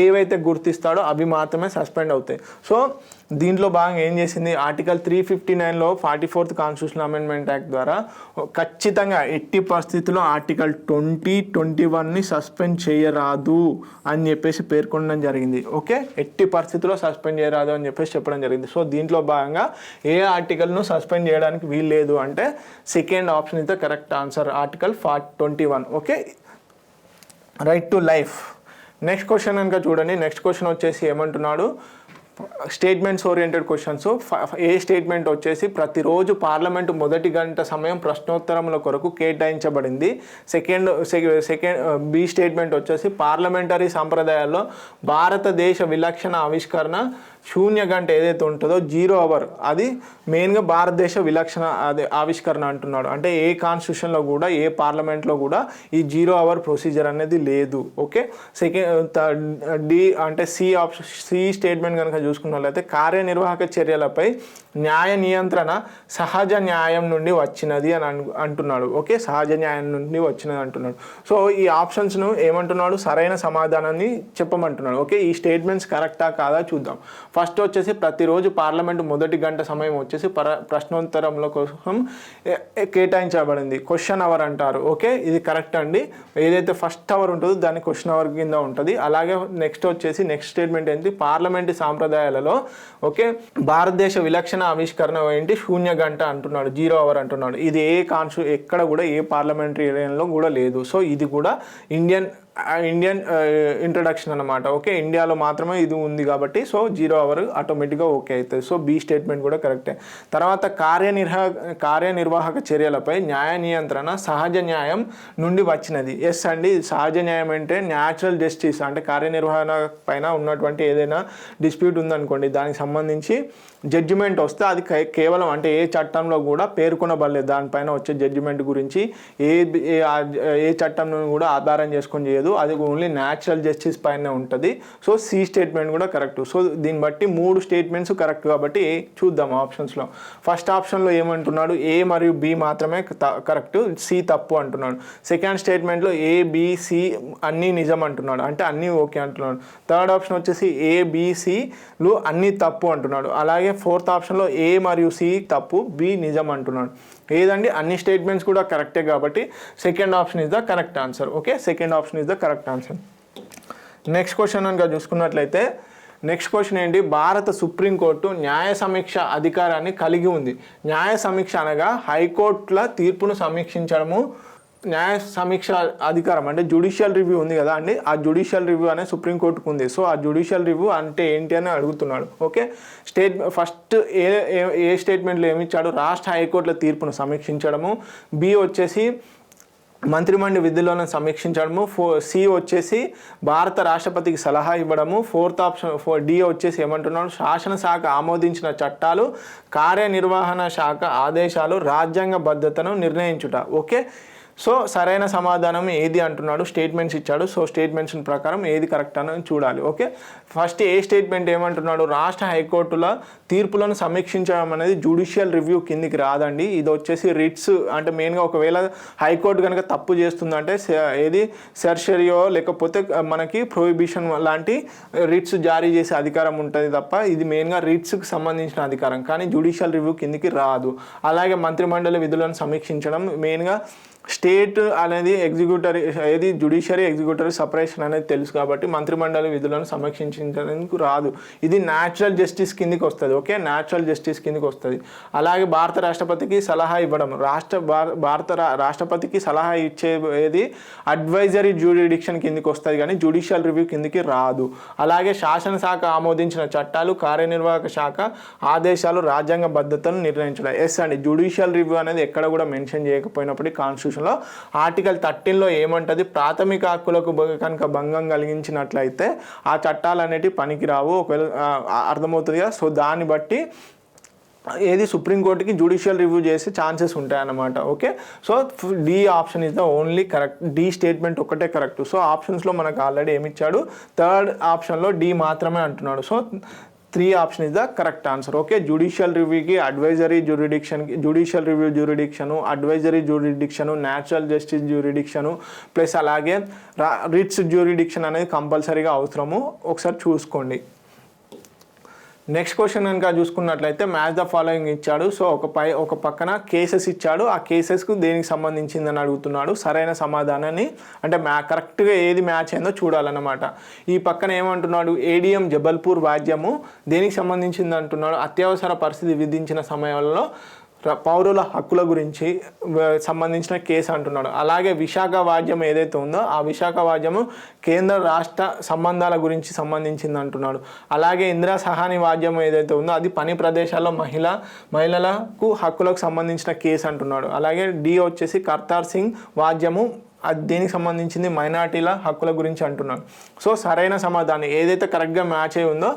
Speaker 1: ఏవైతే గుర్తిస్తాడో అవి మాత్రమే సస్పెండ్ అవుతాయి. సో దీంట్లో భాగంగా ఏం చేసింది, ఆర్టికల్ 359లో 44th కాన్స్టిట్యూషనల్ అమెండ్మెంట్ యాక్ట్ ద్వారా ఖచ్చితంగా ఎట్టి పరిస్థితుల్లో ఆర్టికల్ 2021ని సస్పెండ్ చేయరాదు అని చెప్పేసి పేర్కొనడం జరిగింది. ఓకే, ఎట్టి పరిస్థితుల్లో సస్పెండ్ చేయరాదు అని చెప్పేసి చెప్పడం జరిగింది. సో దీంట్లో భాగంగా ఏ ఆర్టికల్ను సస్పెండ్ చేయడానికి వీలు లేదు అంటే అంటే second option is the correct answer, article 21. Okay, right to life. Next question కనుక చూడండి. నెక్స్ట్ క్వశ్చన్ వచ్చేసి ఏమంటున్నాడు, స్టేట్మెంట్స్ ఓరియంటెడ్ క్వశ్చన్స్. ఏ స్టేట్మెంట్ వచ్చేసి ప్రతిరోజు పార్లమెంటు మొదటి గంట సమయం ప్రశ్నోత్తరముల కొరకు కేటాయించబడింది. సెకండ్ బి స్టేట్మెంట్ వచ్చేసి పార్లమెంటరీ సంప్రదాయాల్లో భారతదేశ విలక్షణ ఆవిష్కరణ శూన్య గంట ఏదైతే ఉంటుందో 0 అవర్, అది మెయిన్గా భారతదేశ విలక్షణ అదే ఆవిష్కరణ అంటున్నాడు. అంటే ఏ కాన్స్టిట్యూషన్లో కూడా ఏ పార్లమెంట్లో కూడా ఈ 0 అవర్ ప్రొసీజర్ అనేది లేదు. ఓకే, డి అంటే సి స్టేట్మెంట్ కనుక చూసుకున్నట్లయితే కార్యనిర్వాహక చర్యలపై న్యాయ నియంత్రణ సహజ న్యాయం నుండి వచ్చినది అని అంటున్నాడు. ఓకే, సహజ న్యాయం నుండి వచ్చినది అంటున్నాడు. సో ఈ ఆప్షన్స్ను ఏమంటున్నాడు, సరైన సమాధానాన్ని చెప్పమంటున్నాడు. ఓకే, ఈ స్టేట్మెంట్స్ కరెక్టా కాదా చూద్దాం. ఫస్ట్ వచ్చేసి ప్రతిరోజు పార్లమెంటు మొదటి గంట సమయం వచ్చేసి ప్రశ్నోత్తరముల కోసం కేటాయించబడింది, క్వశ్చన్ అవర్ అంటారు. ఓకే, ఇది కరెక్ట్ అండి. ఏదైతే ఫస్ట్ అవర్ ఉంటుందో దాన్ని క్వశ్చన్ అవర్ కింద ఉంటుంది. అలాగే నెక్స్ట్ వచ్చేసి నెక్స్ట్ స్టేట్మెంట్ ఏంటి, పార్లమెంటు సాంప్రదాయాలలో ఓకే భారతదేశ విలక్షణ ఆవిష్కరణ ఏంటి శూన్య గంట అంటున్నాడు, 0 అవర్ అంటున్నాడు. ఇది ఎక్కడ కూడా ఏ పార్లమెంటరీ ఏరియాలో కూడా లేదు. సో ఇది కూడా ఇండియన్ ఇంట్రడక్షన్ అనమాట. ఓకే, ఇండియాలో మాత్రమే ఇది ఉంది కాబట్టి సో 0 అవర్ ఆటోమేటిక్గా ఓకే అవుతుంది. సో బి స్టేట్మెంట్ కూడా కరెక్టే. తర్వాత కార్యనిర్వాహక చర్యలపై న్యాయ నియంత్రణ సహజ న్యాయం నుండి వచ్చినది. ఎస్ అండి, సహజ న్యాయం అంటే న్యాచురల్ జస్టిస్, అంటే కార్యనిర్వహణ పైన ఉన్నటువంటి ఏదైనా డిస్ప్యూట్ ఉందనుకోండి, దానికి సంబంధించి జడ్జిమెంట్ వస్తే అది కేవలం అంటే ఏ చట్టంలో కూడా పేర్కొనబడలేదు, దానిపైన వచ్చే జడ్జిమెంట్ గురించి ఏ చట్టం కూడా ఆధారం చేసుకొని చేయదు, అది ఓన్లీ న్యాచురల్ జస్టిస్ పైన ఉంటుంది. సో సి స్టేట్మెంట్ కూడా కరెక్ట్. సో దీన్ని బట్టి 3 స్టేట్మెంట్స్ కరెక్ట్ కాబట్టి చూద్దాం ఆప్షన్స్లో. ఫస్ట్ ఆప్షన్లో ఏమంటున్నాడు, ఏ మరియు బి మాత్రమే కరెక్ట్, సి తప్పు అంటున్నాడు. సెకండ్ స్టేట్మెంట్లో ఏ బి సి అన్నీ నిజం అంటున్నాడు, అంటే అన్నీ ఓకే అంటున్నాడు. థర్డ్ ఆప్షన్ వచ్చేసి ఏ బి సిలు అన్నీ తప్పు అంటున్నాడు. అలాగే ఫోర్త్ ఆప్షన్లో ఏ మరియు సి తప్పు, బి నిజం అంటున్నాడు. ఏదండి, అన్ని స్టేట్మెంట్స్ కూడా కరెక్టే కాబట్టి second option is the correct answer. Okay, second option is the correct answer. Next question కనుక చూసుకున్నట్లయితే నెక్స్ట్ క్వశ్చన్ ఏంటి, భారత సుప్రీంకోర్టు న్యాయ సమీక్ష అధికారాన్ని కలిగి ఉంది. న్యాయ సమీక్ష అనగా హైకోర్టుల తీర్పును సమీక్షించడము న్యాయ సమీక్ష అధికారం, అంటే జ్యుడిషియల్ రివ్యూ ఉంది కదా అండి, ఆ జ్యుడిషియల్ రివ్యూ అనేది సుప్రీంకోర్టుకు ఉంది. సో ఆ జ్యుడిషియల్ రివ్యూ అంటే ఏంటి అని అడుగుతున్నాడు. ఓకే, ఫస్ట్ ఏ స్టేట్మెంట్లో ఏమిచ్చాడు, రాష్ట్ర హైకోర్టుల తీర్పును సమీక్షించడము, బి వచ్చేసి మంత్రిమండలి విధులను సమీక్షించడము, సి వచ్చేసి భారత రాష్ట్రపతికి సలహా ఇవ్వడము, ఫోర్త్ ఆప్షన్ డి వచ్చేసి ఏమంటున్నాడు, శాసనశాఖ ఆమోదించిన చట్టాలు కార్యనిర్వహణ శాఖ ఆదేశాలు రాజ్యాంగ భద్రతను నిర్ణయించుట. ఓకే, సో సరైన సమాధానం ఏది అంటున్నాడు, స్టేట్మెంట్స్ ఇచ్చాడు. సో స్టేట్మెంట్స్ ప్రకారం ఏది కరెక్ట్ అని చూడాలి. ఓకే, ఫస్ట్ ఏ స్టేట్మెంట్ ఏమంటున్నాడు, రాష్ట్ర హైకోర్టుల తీర్పులను సమీక్షించడం అనేది జ్యుడిషియల్ రివ్యూ కిందికి రాదండి. ఇది వచ్చేసి రిట్స్, అంటే మెయిన్గా ఒకవేళ హైకోర్టు కనుక తప్పు చేస్తుందంటే ఏది సెర్షరియో లేకపోతే మనకి ప్రొహిబిషన్ లాంటి రిట్స్ జారీ చేసే అధికారం ఉంటుంది తప్ప ఇది మెయిన్గా రిట్స్కి సంబంధించిన అధికారం, కానీ జ్యుడిషియల్ రివ్యూ కిందికి రాదు. అలాగే మంత్రిమండలి విధులను సమీక్షించడం మెయిన్గా స్టేట్ అనేది ఎగ్జిక్యూటరీ ఏది జ్యుడిషియరీ ఎగ్జిక్యూటరీ సపరేషన్ అనేది తెలుసు కాబట్టి మంత్రిమండలి విధులను సమీక్షించడానికి రాదు. ఇది న్యాచురల్ జస్టిస్ కిందికి వస్తుంది. ఓకే, న్యాచురల్ జస్టిస్ కిందికి వస్తుంది. అలాగే భారత రాష్ట్రపతికి సలహా ఇవ్వడం, భారత రాష్ట్రపతికి సలహా ఇచ్చేది అడ్వైజరీ జ్యూరిడిక్షన్ కిందికి వస్తుంది కానీ జ్యుడిషియల్ రివ్యూ కిందికి రాదు. అలాగే శాసనశాఖ ఆమోదించిన చట్టాలు కార్యనిర్వాహక శాఖ ఆదేశాలు రాజ్యాంగ భద్రతను నిర్ణయించడం. ఎస్ అండి, జ్యుడిషియల్ రివ్యూ అనేది ఎక్కడ కూడా మెన్షన్ చేయకపోయినప్పటికీ కాన్స్టిట్యూషన్ ఆర్టికల్ 13లో ఏమంటది, ప్రాథమిక హక్కులకు కనుక భంగం కలిగించినట్లయితే ఆ చట్టాలు అనేటివి పనికిరావు. ఒకవేళ అర్థమవుతుందిగా. సో దాన్ని బట్టి ఏది సుప్రీంకోర్టుకి జ్యుడిషియల్ రివ్యూ చేసే ఛాన్సెస్ ఉంటాయన్నమాట. Okay, so D option is the only correct, D statement ఒక్కటే కరెక్ట్. సో ఆప్షన్స్లో మనకు ఆల్రెడీ ఏమిచ్చాడు, థర్డ్ ఆప్షన్లో డి మాత్రమే అంటున్నాడు. So 3 option is the correct answer. Okay, judicial రివ్యూకి అడ్వైజరీ జ్యూరిడిక్షన్కి judicial review jurisdiction, advisory jurisdiction, natural justice jurisdiction plus అలాగే రిట్స్ జ్యూరిడిక్షన్ అనేది కంపల్సరీగా అవసరము. ఒకసారి చూసుకోండి. నెక్స్ట్ క్వశ్చన్ కనుక చూసుకున్నట్లయితే మ్యాచ్ ద ఫాలోయింగ్ ఇచ్చాడు. సో ఒక పక్కన కేసెస్ ఇచ్చాడు, ఆ కేసెస్కు దేనికి సంబంధించిందని అడుగుతున్నాడు. సరైన సమాధానాన్ని అంటే కరెక్ట్గా ఏది మ్యాచ్ అయిందో చూడాలన్నమాట. ఈ పక్కన ఏమంటున్నాడు, ఏడిఎం జబల్పూర్ వాద్యము దేనికి సంబంధించింది అంటున్నాడు, అత్యవసర పరిస్థితి విధించిన సమయంలో పౌరుల హక్కుల గురించి సంబంధించిన కేసు అంటున్నాడు. అలాగే విశాఖ వాద్యం ఏదైతే ఉందో ఆ విశాఖ వాద్యము కేంద్ర రాష్ట్ర సంబంధాల గురించి సంబంధించింది అంటున్నాడు. అలాగే ఇందిరా సహాని వాద్యం ఏదైతే ఉందో అది పని ప్రదేశాల్లో మహిళలకు హక్కులకు సంబంధించిన కేసు అంటున్నాడు. అలాగే డి వచ్చేసి కర్తార్ సింగ్ వాద్యము అది దేనికి సంబంధించింది, మైనార్టీల హక్కుల గురించి అంటున్నాడు. సో సరైన సమాధానం ఏదైతే కరెక్ట్గా మ్యాచ్ అయి ఉందో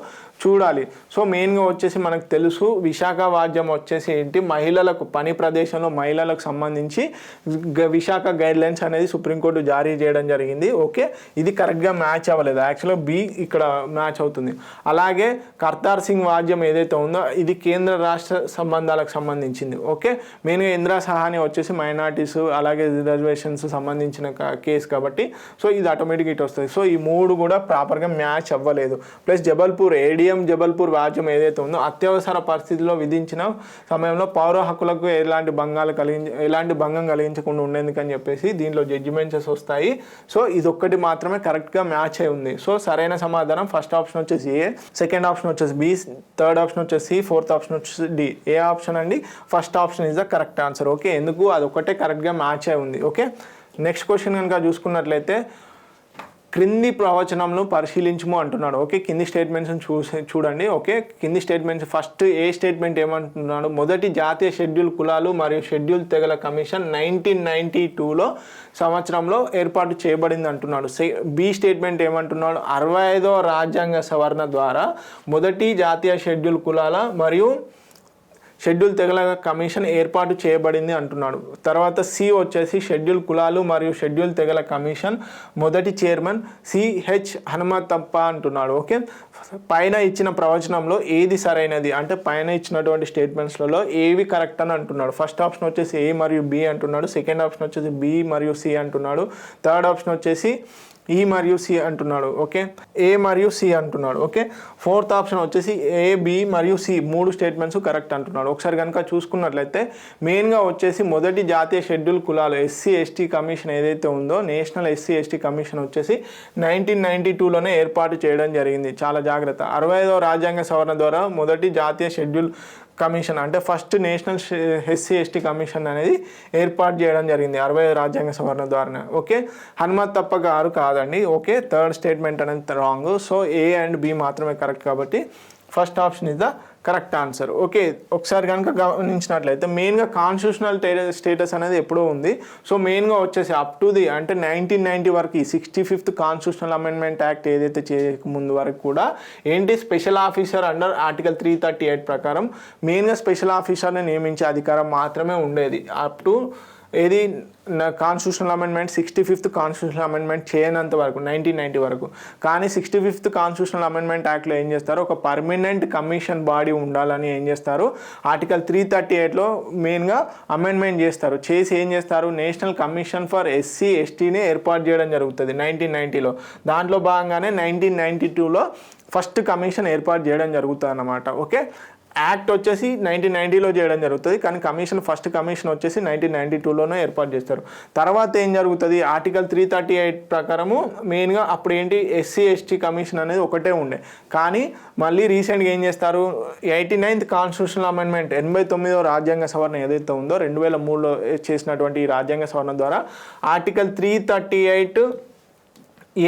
Speaker 1: చూడాలి. సో మెయిన్గా వచ్చేసి మనకు తెలుసు విశాఖ వాద్యం వచ్చేసి ఏంటి, మహిళలకు పని ప్రదేశంలో మహిళలకు సంబంధించి విశాఖ గైడ్లైన్స్ అనేది సుప్రీంకోర్టు జారీ చేయడం జరిగింది. ఓకే, ఇది కరెక్ట్గా మ్యాచ్ అవ్వలేదు, యాక్చువల్గా బి ఇక్కడ మ్యాచ్ అవుతుంది. అలాగే కర్తార్ సింగ్ వాద్యం ఏదైతే ఉందో ఇది కేంద్ర రాష్ట్ర సంబంధాలకు సంబంధించింది. ఓకే, మెయిన్గా ఇందిరా సహాని వచ్చేసి మైనార్టీస్ అలాగే రిజర్వేషన్స్ సంబంధించిన కేసు కాబట్టి సో ఇది ఆటోమేటిక్గా ఇటు వస్తుంది. సో ఈ మూడు కూడా ప్రాపర్గా మ్యాచ్ అవ్వలేదు. ప్లస్ జబల్పూర్ వాద్యం ఏదైతే ఉందో అత్యవసర పరిస్థితిలో విధించిన సమయంలో పౌర హక్కులకు ఎలాంటి భంగం కలిగించకుండా ఉండేందుకని చెప్పేసి దీంట్లో జడ్జిమెంట్స్ వస్తాయి. సో ఇది ఒక్కటి మాత్రమే కరెక్ట్గా మ్యాచ్ అయి ఉంది. సో సరైన సమాధానం ఫస్ట్ ఆప్షన్ వచ్చేసి ఏ, సెకండ్ ఆప్షన్ వచ్చేసి బి, థర్డ్ ఆప్షన్ వచ్చేసి సి, ఫోర్త్ ఆప్షన్ వచ్చేసి డి. ఏ ఆప్షన్ అండి, first option is the correct answer. Okay, ఎందుకు అది ఒక్కటే కరెక్ట్గా మ్యాచ్ అయి ఉంది. ఓకే, నెక్స్ట్ క్వశ్చన్ కనుక చూసుకున్నట్లయితే క్రింది ప్రవచనంను పరిశీలించము అంటున్నాడు. ఓకే, కింది స్టేట్మెంట్స్ని చూడండి. ఓకే, కింది స్టేట్మెంట్స్ ఫస్ట్ ఏ స్టేట్మెంట్ ఏమంటున్నాడు, మొదటి జాతీయ షెడ్యూల్ కులాలు మరియు షెడ్యూల్ తెగల కమిషన్ 1992లో సంవత్సరంలో ఏర్పాటు చేయబడింది అంటున్నాడు. బి స్టేట్మెంట్ ఏమంటున్నాడు, 65వ రాజ్యాంగ సవరణ ద్వారా మొదటి జాతీయ షెడ్యూల్ కులాల మరియు షెడ్యూల్ తెగల కమిషన్ ఏర్పాటు చేయబడింది అంటున్నాడు. తర్వాత సి వచ్చేసి షెడ్యూల్ కులాలు మరియు షెడ్యూల్ తెగల కమిషన్ మొదటి చైర్మన్ సిహెచ్ హనుమంతప్ప అంటున్నాడు. ఓకే, పైన ఇచ్చిన ప్రవచనంలో ఏది సరైనది అంటే పైన ఇచ్చినటువంటి స్టేట్మెంట్స్లలో ఏవి కరెక్ట్ అని అంటున్నాడు. ఫస్ట్ ఆప్షన్ వచ్చేసి ఏ మరియు బి అంటున్నాడు, సెకండ్ ఆప్షన్ వచ్చేసి బి మరియు సి అంటున్నాడు, థర్డ్ ఆప్షన్ వచ్చేసి ఈ మరియు సి అంటున్నాడు. ఓకే, ఏ మరియు సి అంటున్నాడు. ఓకే, ఫోర్త్ ఆప్షన్ వచ్చేసి ఏ, బి మరియు సి మూడు స్టేట్మెంట్స్ కరెక్ట్ అంటున్నాడు. ఒకసారి కనుక చూసుకున్నట్లయితే మెయిన్గా వచ్చేసి మొదటి జాతీయ షెడ్యూల్ కులాలు ఎస్సీ ఎస్టీ కమిషన్ ఏదైతే ఉందో నేషనల్ ఎస్సీ ఎస్టీ కమిషన్ వచ్చేసి 1992లోనే ఏర్పాటు చేయడం జరిగింది. చాలా జాగ్రత్త. 65వ రాజ్యాంగ సవరణ ద్వారా మొదటి జాతీయ షెడ్యూల్ కమిషన్ అంటే first national SC ST commission అనేది ఏర్పాటు చేయడం జరిగింది 60 రాజ్యాంగ సవరణ ద్వారా. ఓకే, హనుమంతప్ప గారు కాదండి. ఓకే, థర్డ్ స్టేట్మెంట్ అనేది wrong. So A and B మాత్రమే కరెక్ట్ కాబట్టి first option is the correct answer. Okay, ఒకసారి కనుక గమనించినట్లయితే మెయిన్గా కాన్స్టిట్యూషనల్ స్టేటస్ అనేది ఎప్పుడూ ఉంది. సో మెయిన్గా వచ్చేసి అప్ టు ది అంటే 1990 వరకు ఈ 65th కాన్స్టిట్యూషనల్ అమెండ్మెంట్ యాక్ట్ ఏదైతే చేయకముందు వరకు కూడా ఏంటి స్పెషల్ ఆఫీసర్ అండర్ ఆర్టికల్ 338 ప్రకారం మెయిన్గా స్పెషల్ ఆఫీసర్ని నియమించే అధికారం మాత్రమే ఉండేది అప్ టు ఏది constitutional amendment 65th constitutional amendment చేయనంత వరకు 1990 వరకు. కానీ 65th కాన్స్టిట్యూషనల్ అమెండ్మెంట్ యాక్ట్లో ఏం చేస్తారు, ఒక పర్మనెంట్ కమిషన్ బాడీ ఉండాలని ఏం చేస్తారు ఆర్టికల్ 338లో మెయిన్గా అమెండ్మెంట్ చేస్తారు. చేసి ఏం చేస్తారు, నేషనల్ కమిషన్ ఫర్ ఎస్సీ ఎస్టీని ఏర్పాటు చేయడం జరుగుతుంది 1990లో. దాంట్లో భాగంగానే 1992లో ఫస్ట్ కమిషన్ ఏర్పాటు చేయడం జరుగుతుంది అన్నమాట. ఓకే, యాక్ట్ వచ్చేసి 1990లో చేయడం జరుగుతుంది కానీ ఫస్ట్ కమిషన్ వచ్చేసి 1992లోనే ఏర్పాటు చేస్తారు. తర్వాత ఏం జరుగుతుంది, ఆర్టికల్ 338 ప్రకారము మెయిన్గా అప్పుడు ఏంటి ఎస్సీ ఎస్టీ కమిషన్ అనేది ఒకటే ఉండే. కానీ మళ్ళీ రీసెంట్గా ఏం చేస్తారు 89th కాన్స్టిట్యూషనల్ అమెండ్మెంట్ 89వ రాజ్యాంగ సవరణ ఏదైతే ఉందో 2003లో చేసినటువంటి ఈ రాజ్యాంగ సవరణ ద్వారా ఆర్టికల్ 338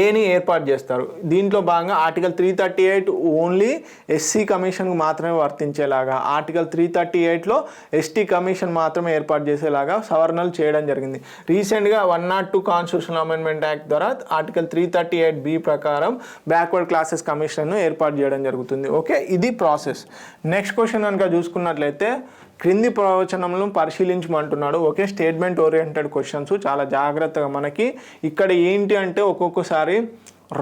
Speaker 1: ఏని ఏర్పాటు చేస్తారు. దీంట్లో భాగంగా ఆర్టికల్ 338 ఓన్లీ ఎస్సీ కమిషన్కు మాత్రమే వర్తించేలాగా, ఆర్టికల్ 338లో ఎస్టీ కమిషన్ మాత్రమే ఏర్పాటు చేసేలాగా సవరణలు చేయడం జరిగింది. రీసెంట్గా 102 కాన్స్టిట్యూషనల్ అమెండ్మెంట్ యాక్ట్ ద్వారా ఆర్టికల్ 338B ప్రకారం బ్యాక్వర్డ్ క్లాసెస్ కమిషన్ను ఏర్పాటు చేయడం జరుగుతుంది. ఓకే, ఇది ప్రాసెస్. నెక్స్ట్ క్వశ్చన్ కనుక చూసుకున్నట్లయితే క్రింది ప్రవచనంలో పరిశీలించమంటున్నాడు. ఓకే, స్టేట్మెంట్ ఓరియంటెడ్ క్వశ్చన్స్ చాలా జాగ్రత్తగా. మనకి ఇక్కడ ఏంటి అంటే ఒక్కొక్కసారి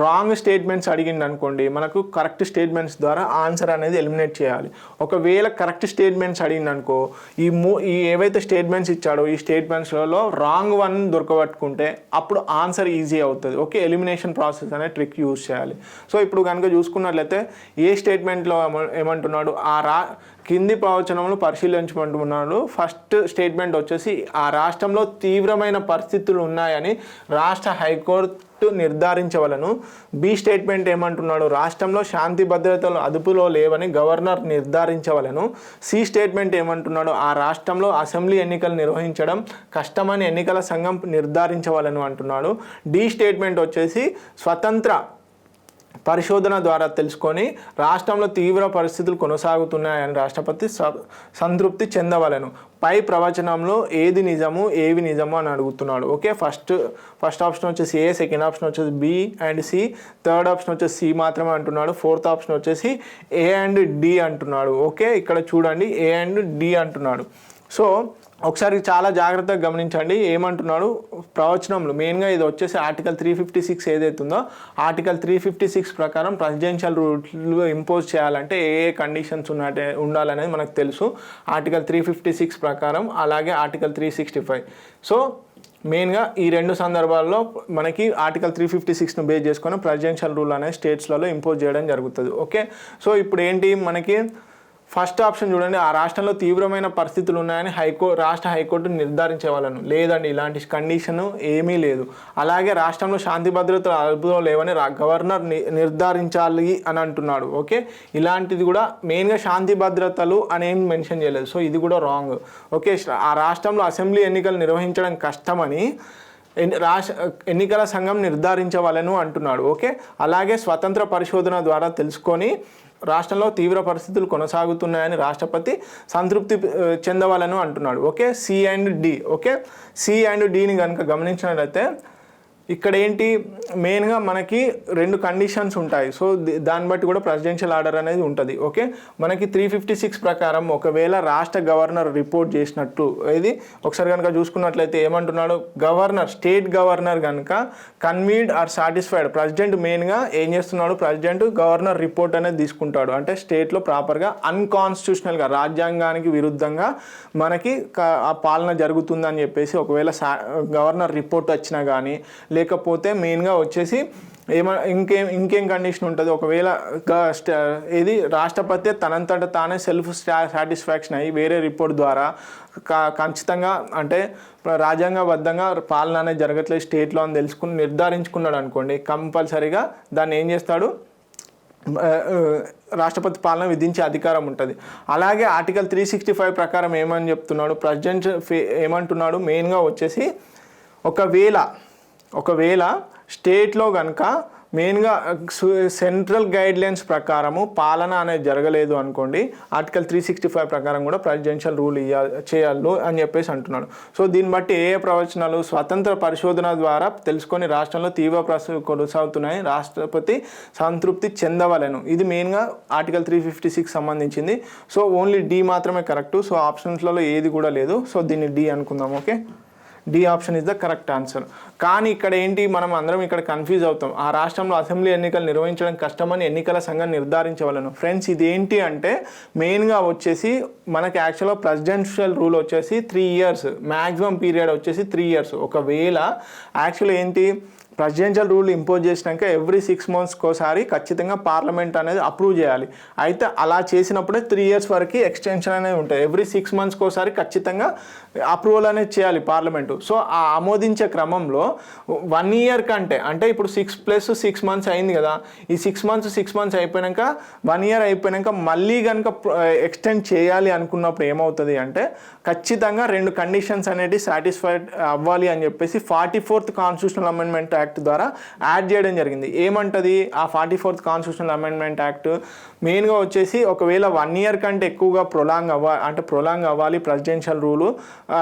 Speaker 1: రాంగ్ స్టేట్మెంట్స్ అడిగింది అనుకోండి, మనకు కరెక్ట్ స్టేట్మెంట్స్ ద్వారా ఆన్సర్ అనేది ఎలిమినేట్ చేయాలి. ఒకవేళ కరెక్ట్ స్టేట్మెంట్స్ అడిగింది అనుకో, ఈ ఏవైతే స్టేట్మెంట్స్ ఇచ్చాడో ఈ స్టేట్మెంట్స్లలో రాంగ్ వన్ దొరకబట్టుకుంటే అప్పుడు ఆన్సర్ ఈజీ అవుతుంది. ఓకే, ఎలిమినేషన్ ప్రాసెస్ అనే ట్రిక్ యూజ్ చేయాలి. సో ఇప్పుడు కనుక చూసుకున్నట్లయితే ఏ స్టేట్మెంట్లో ఏమంటున్నాడు, కింది ప్రవచనంలో పరిశీలించమంటున్నాడు. ఫస్ట్ స్టేట్మెంట్ వచ్చేసి ఆ రాష్ట్రంలో తీవ్రమైన పరిస్థితులు ఉన్నాయని రాష్ట్ర హైకోర్టు నిర్ధారించవలను. బి స్టేట్మెంట్ ఏమంటున్నాడు, రాష్ట్రంలో శాంతి భద్రతలు అదుపులో లేవని గవర్నర్ నిర్ధారించవలను. సి స్టేట్మెంట్ ఏమంటున్నాడు, ఆ రాష్ట్రంలో అసెంబ్లీ ఎన్నికలు నిర్వహించడం కష్టమని ఎన్నికల సంఘం నిర్ధారించవలను అంటున్నాడు. డి స్టేట్మెంట్ వచ్చేసి స్వతంత్ర పరిశోధన ద్వారా తెలుసుకొని రాష్ట్రంలో తీవ్ర పరిస్థితులు కొనసాగుతున్నాయని రాష్ట్రపతి సంతృప్తి చెందవలను. పై ప్రవచనంలో ఏది నిజము ఏవి నిజము అని అడుగుతున్నాడు. ఓకే, ఫస్ట్ ఆప్షన్ వచ్చేసి ఏ, సెకండ్ ఆప్షన్ వచ్చేసి B and C, third option వచ్చేసి సి మాత్రమే అంటున్నాడు, ఫోర్త్ ఆప్షన్ వచ్చేసి ఏ అండ్ డి అంటున్నాడు. ఓకే, ఇక్కడ చూడండి ఏ అండ్ డి అంటున్నాడు. సో ఒకసారి చాలా జాగ్రత్తగా గమనించండి ఏమంటున్నాడు ప్రవచనంలో. మెయిన్గా ఇది వచ్చేసి ఆర్టికల్ 356 ఏదైతే ఉందో ఆర్టికల్ 356 ప్రకారం ప్రెసిడెన్షియల్ రూల్ ఇంపోజ్ చేయాలంటే ఏ కండిషన్స్ ఉండాలనేది మనకు తెలుసు. ఆర్టికల్ 356 ప్రకారం, అలాగే ఆర్టికల్ 365. సో మెయిన్గా ఈ రెండు సందర్భాల్లో మనకి ఆర్టికల్ 356ను బేస్ చేసుకొని ప్రెసిడెన్షియల్ రూల్ అనేది స్టేట్స్లలో ఇంపోజ్ చేయడం జరుగుతుంది. ఓకే, సో ఇప్పుడు ఏంటి మనకి ఫస్ట్ ఆప్షన్ చూడండి, ఆ రాష్ట్రంలో తీవ్రమైన పరిస్థితులు ఉన్నాయని రాష్ట్ర హైకోర్టు నిర్ధారించేవాళ్ళను. లేదండి, ఇలాంటి కండిషన్ ఏమీ లేదు. అలాగే రాష్ట్రంలో శాంతి భద్రతలు అదుపులో లేవని గవర్నర్ నిర్ధారించాలి అని అంటున్నాడు. ఓకే, ఇలాంటిది కూడా మెయిన్గా శాంతి భద్రతలు అనేం మెన్షన్ చేయలేదు. సో ఇది కూడా రాంగ్. ఓకే, ఆ రాష్ట్రంలో అసెంబ్లీ ఎన్నికలు నిర్వహించడం కష్టమని ఎన్నికల సంఘం నిర్ధారించవలను అంటున్నాడు. ఓకే, అలాగే స్వతంత్ర పరిశోధన ద్వారా తెలుసుకొని రాష్ట్రంలో తీవ్ర పరిస్థితులు కొనసాగుతున్నాయని రాష్ట్రపతి సంతృప్తి చెందవాలను అంటున్నాడు. Okay, C and D. Okay, C and డిని కనుక గమనించినట్లయితే ఇక్కడ ఏంటి మెయిన్గా మనకి రెండు కండిషన్స్ ఉంటాయి. సో దాన్ని బట్టి కూడా ప్రెసిడెన్షియల్ ఆర్డర్ అనేది ఉంటుంది. ఓకే, మనకి 356 ప్రకారం ఒకవేళ రాష్ట్ర గవర్నర్ రిపోర్ట్ చేసినట్టు ఇది ఒకసారి కనుక చూసుకున్నట్లయితే ఏమంటున్నాడు, స్టేట్ గవర్నర్ కనుక కన్వీన్డ్ ఆర్ సాటిస్ఫైడ్, ప్రెసిడెంట్ మెయిన్గా ఏం చేస్తున్నాడు, ప్రెసిడెంట్ గవర్నర్ రిపోర్ట్ అనేది తీసుకుంటాడు. అంటే స్టేట్లో ప్రాపర్గా అన్కాన్స్టిట్యూషనల్గా రాజ్యాంగానికి విరుద్ధంగా మనకి ఆ పాలన జరుగుతుందని చెప్పేసి ఒకవేళ గవర్నర్ రిపోర్ట్ వచ్చినా కానీ, లేకపోతే మెయిన్గా వచ్చేసి ఇంకేం కండిషన్ ఉంటుంది, ఒకవేళ ఇది రాష్ట్రపతి తనంతట తానే సెల్ఫ్ సాటిస్ఫాక్షన్ అయ్యి వేరే రిపోర్ట్ ద్వారా ఖచ్చితంగా అంటే రాజ్యాంగబద్ధంగా పాలన అనేది జరగట్లేదు స్టేట్లో అని నిర్ధారించుకున్నాడు అనుకోండి, కంపల్సరీగా దాన్ని ఏం చేస్తాడు, రాష్ట్రపతి పాలన విధించే అధికారం ఉంటుంది. అలాగే ఆర్టికల్ 365 ప్రకారం ఏమని చెప్తున్నాడు, ప్రెసిడెంట్ ఏమంటున్నాడు, మెయిన్గా వచ్చేసి ఒకవేళ స్టేట్లో కనుక మెయిన్గా సెంట్రల్ గైడ్లైన్స్ ప్రకారము పాలన అనేది జరగలేదు అనుకోండి, ఆర్టికల్ 365 ప్రకారం కూడా ప్రెసిడెన్షియల్ రూల్ చేయాలి అని చెప్పేసి అంటున్నాడు. సో దీన్ని బట్టి ఏ ప్రవచనాలు, స్వతంత్ర పరిశోధన ద్వారా తెలుసుకొని రాష్ట్రంలో తీవ్ర పరిస్థితులు కొనసాగుతున్నాయి, రాష్ట్రపతి సంతృప్తి చెందవలను. ఇది మెయిన్గా ఆర్టికల్ 356 సంబంధించింది. సో ఓన్లీ డి మాత్రమే కరెక్ట్. సో ఆప్షన్స్లలో ఏది కూడా లేదు. సో దీన్ని డి అనుకుందాం. Okay, D option is the correct answer. కానీ ఇక్కడ ఏంటి, మనం అందరం ఇక్కడ కన్ఫ్యూజ్ అవుతాం. ఆ రాష్ట్రంలో అసెంబ్లీ ఎన్నికలు నిర్వహించడం కష్టమని ఎన్నికల సంఘం నిర్ధారించవలను. ఫ్రెండ్స్, ఇదేంటి అంటే మెయిన్గా వచ్చేసి మనకి యాక్చువల్గా ప్రెసిడెన్షియల్ రూల్ వచ్చేసి 3 years, మ్యాక్సిమం పీరియడ్ వచ్చేసి 3 years. ఒకవేళ యాక్చువల్ ఏంటి, ప్రెసిడెన్షియల్ రూల్ ఇంపోజ్ చేసినాక ఎవ్రీ 6 monthsకి ఒకసారి ఖచ్చితంగా పార్లమెంట్ అనేది అప్రూవ్ చేయాలి. అయితే అలా చేసినప్పుడే 3 years వరకు ఎక్స్టెన్షన్ అనేది ఉంటుంది. ఎవ్రీ 6 monthsకి ఒకసారి ఖచ్చితంగా అప్రూవల్ అనేది చేయాలి పార్లమెంటు. సో ఆ ఆమోదించే క్రమంలో 1 year కంటే, అంటే ఇప్పుడు 6 + 6 months అయింది కదా, ఈ 6 months అయిపోయాక 1 year అయిపోయాక మళ్ళీ కనుక ఎక్స్టెండ్ చేయాలి అనుకున్నప్పుడు ఏమవుతుంది అంటే ఖచ్చితంగా 2 కండిషన్స్ అనేవి సాటిస్ఫైడ్ అవ్వాలి అని చెప్పేసి 44th కాన్స్టిట్యూషనల్ అమెండ్మెంట్ యాక్ట్ ద్వారా యాడ్ చేయడం జరిగింది. ఏమంటది ఆ 44th కాన్స్టిట్యూషనల్ అమెండ్మెంట్ యాక్ట్, మెయిన్గా వచ్చేసి ఒకవేళ 1 year కంటే ఎక్కువగా ప్రొలాంగ్ అవ్వాలి ప్రెసిడెన్షియల్ రూలు,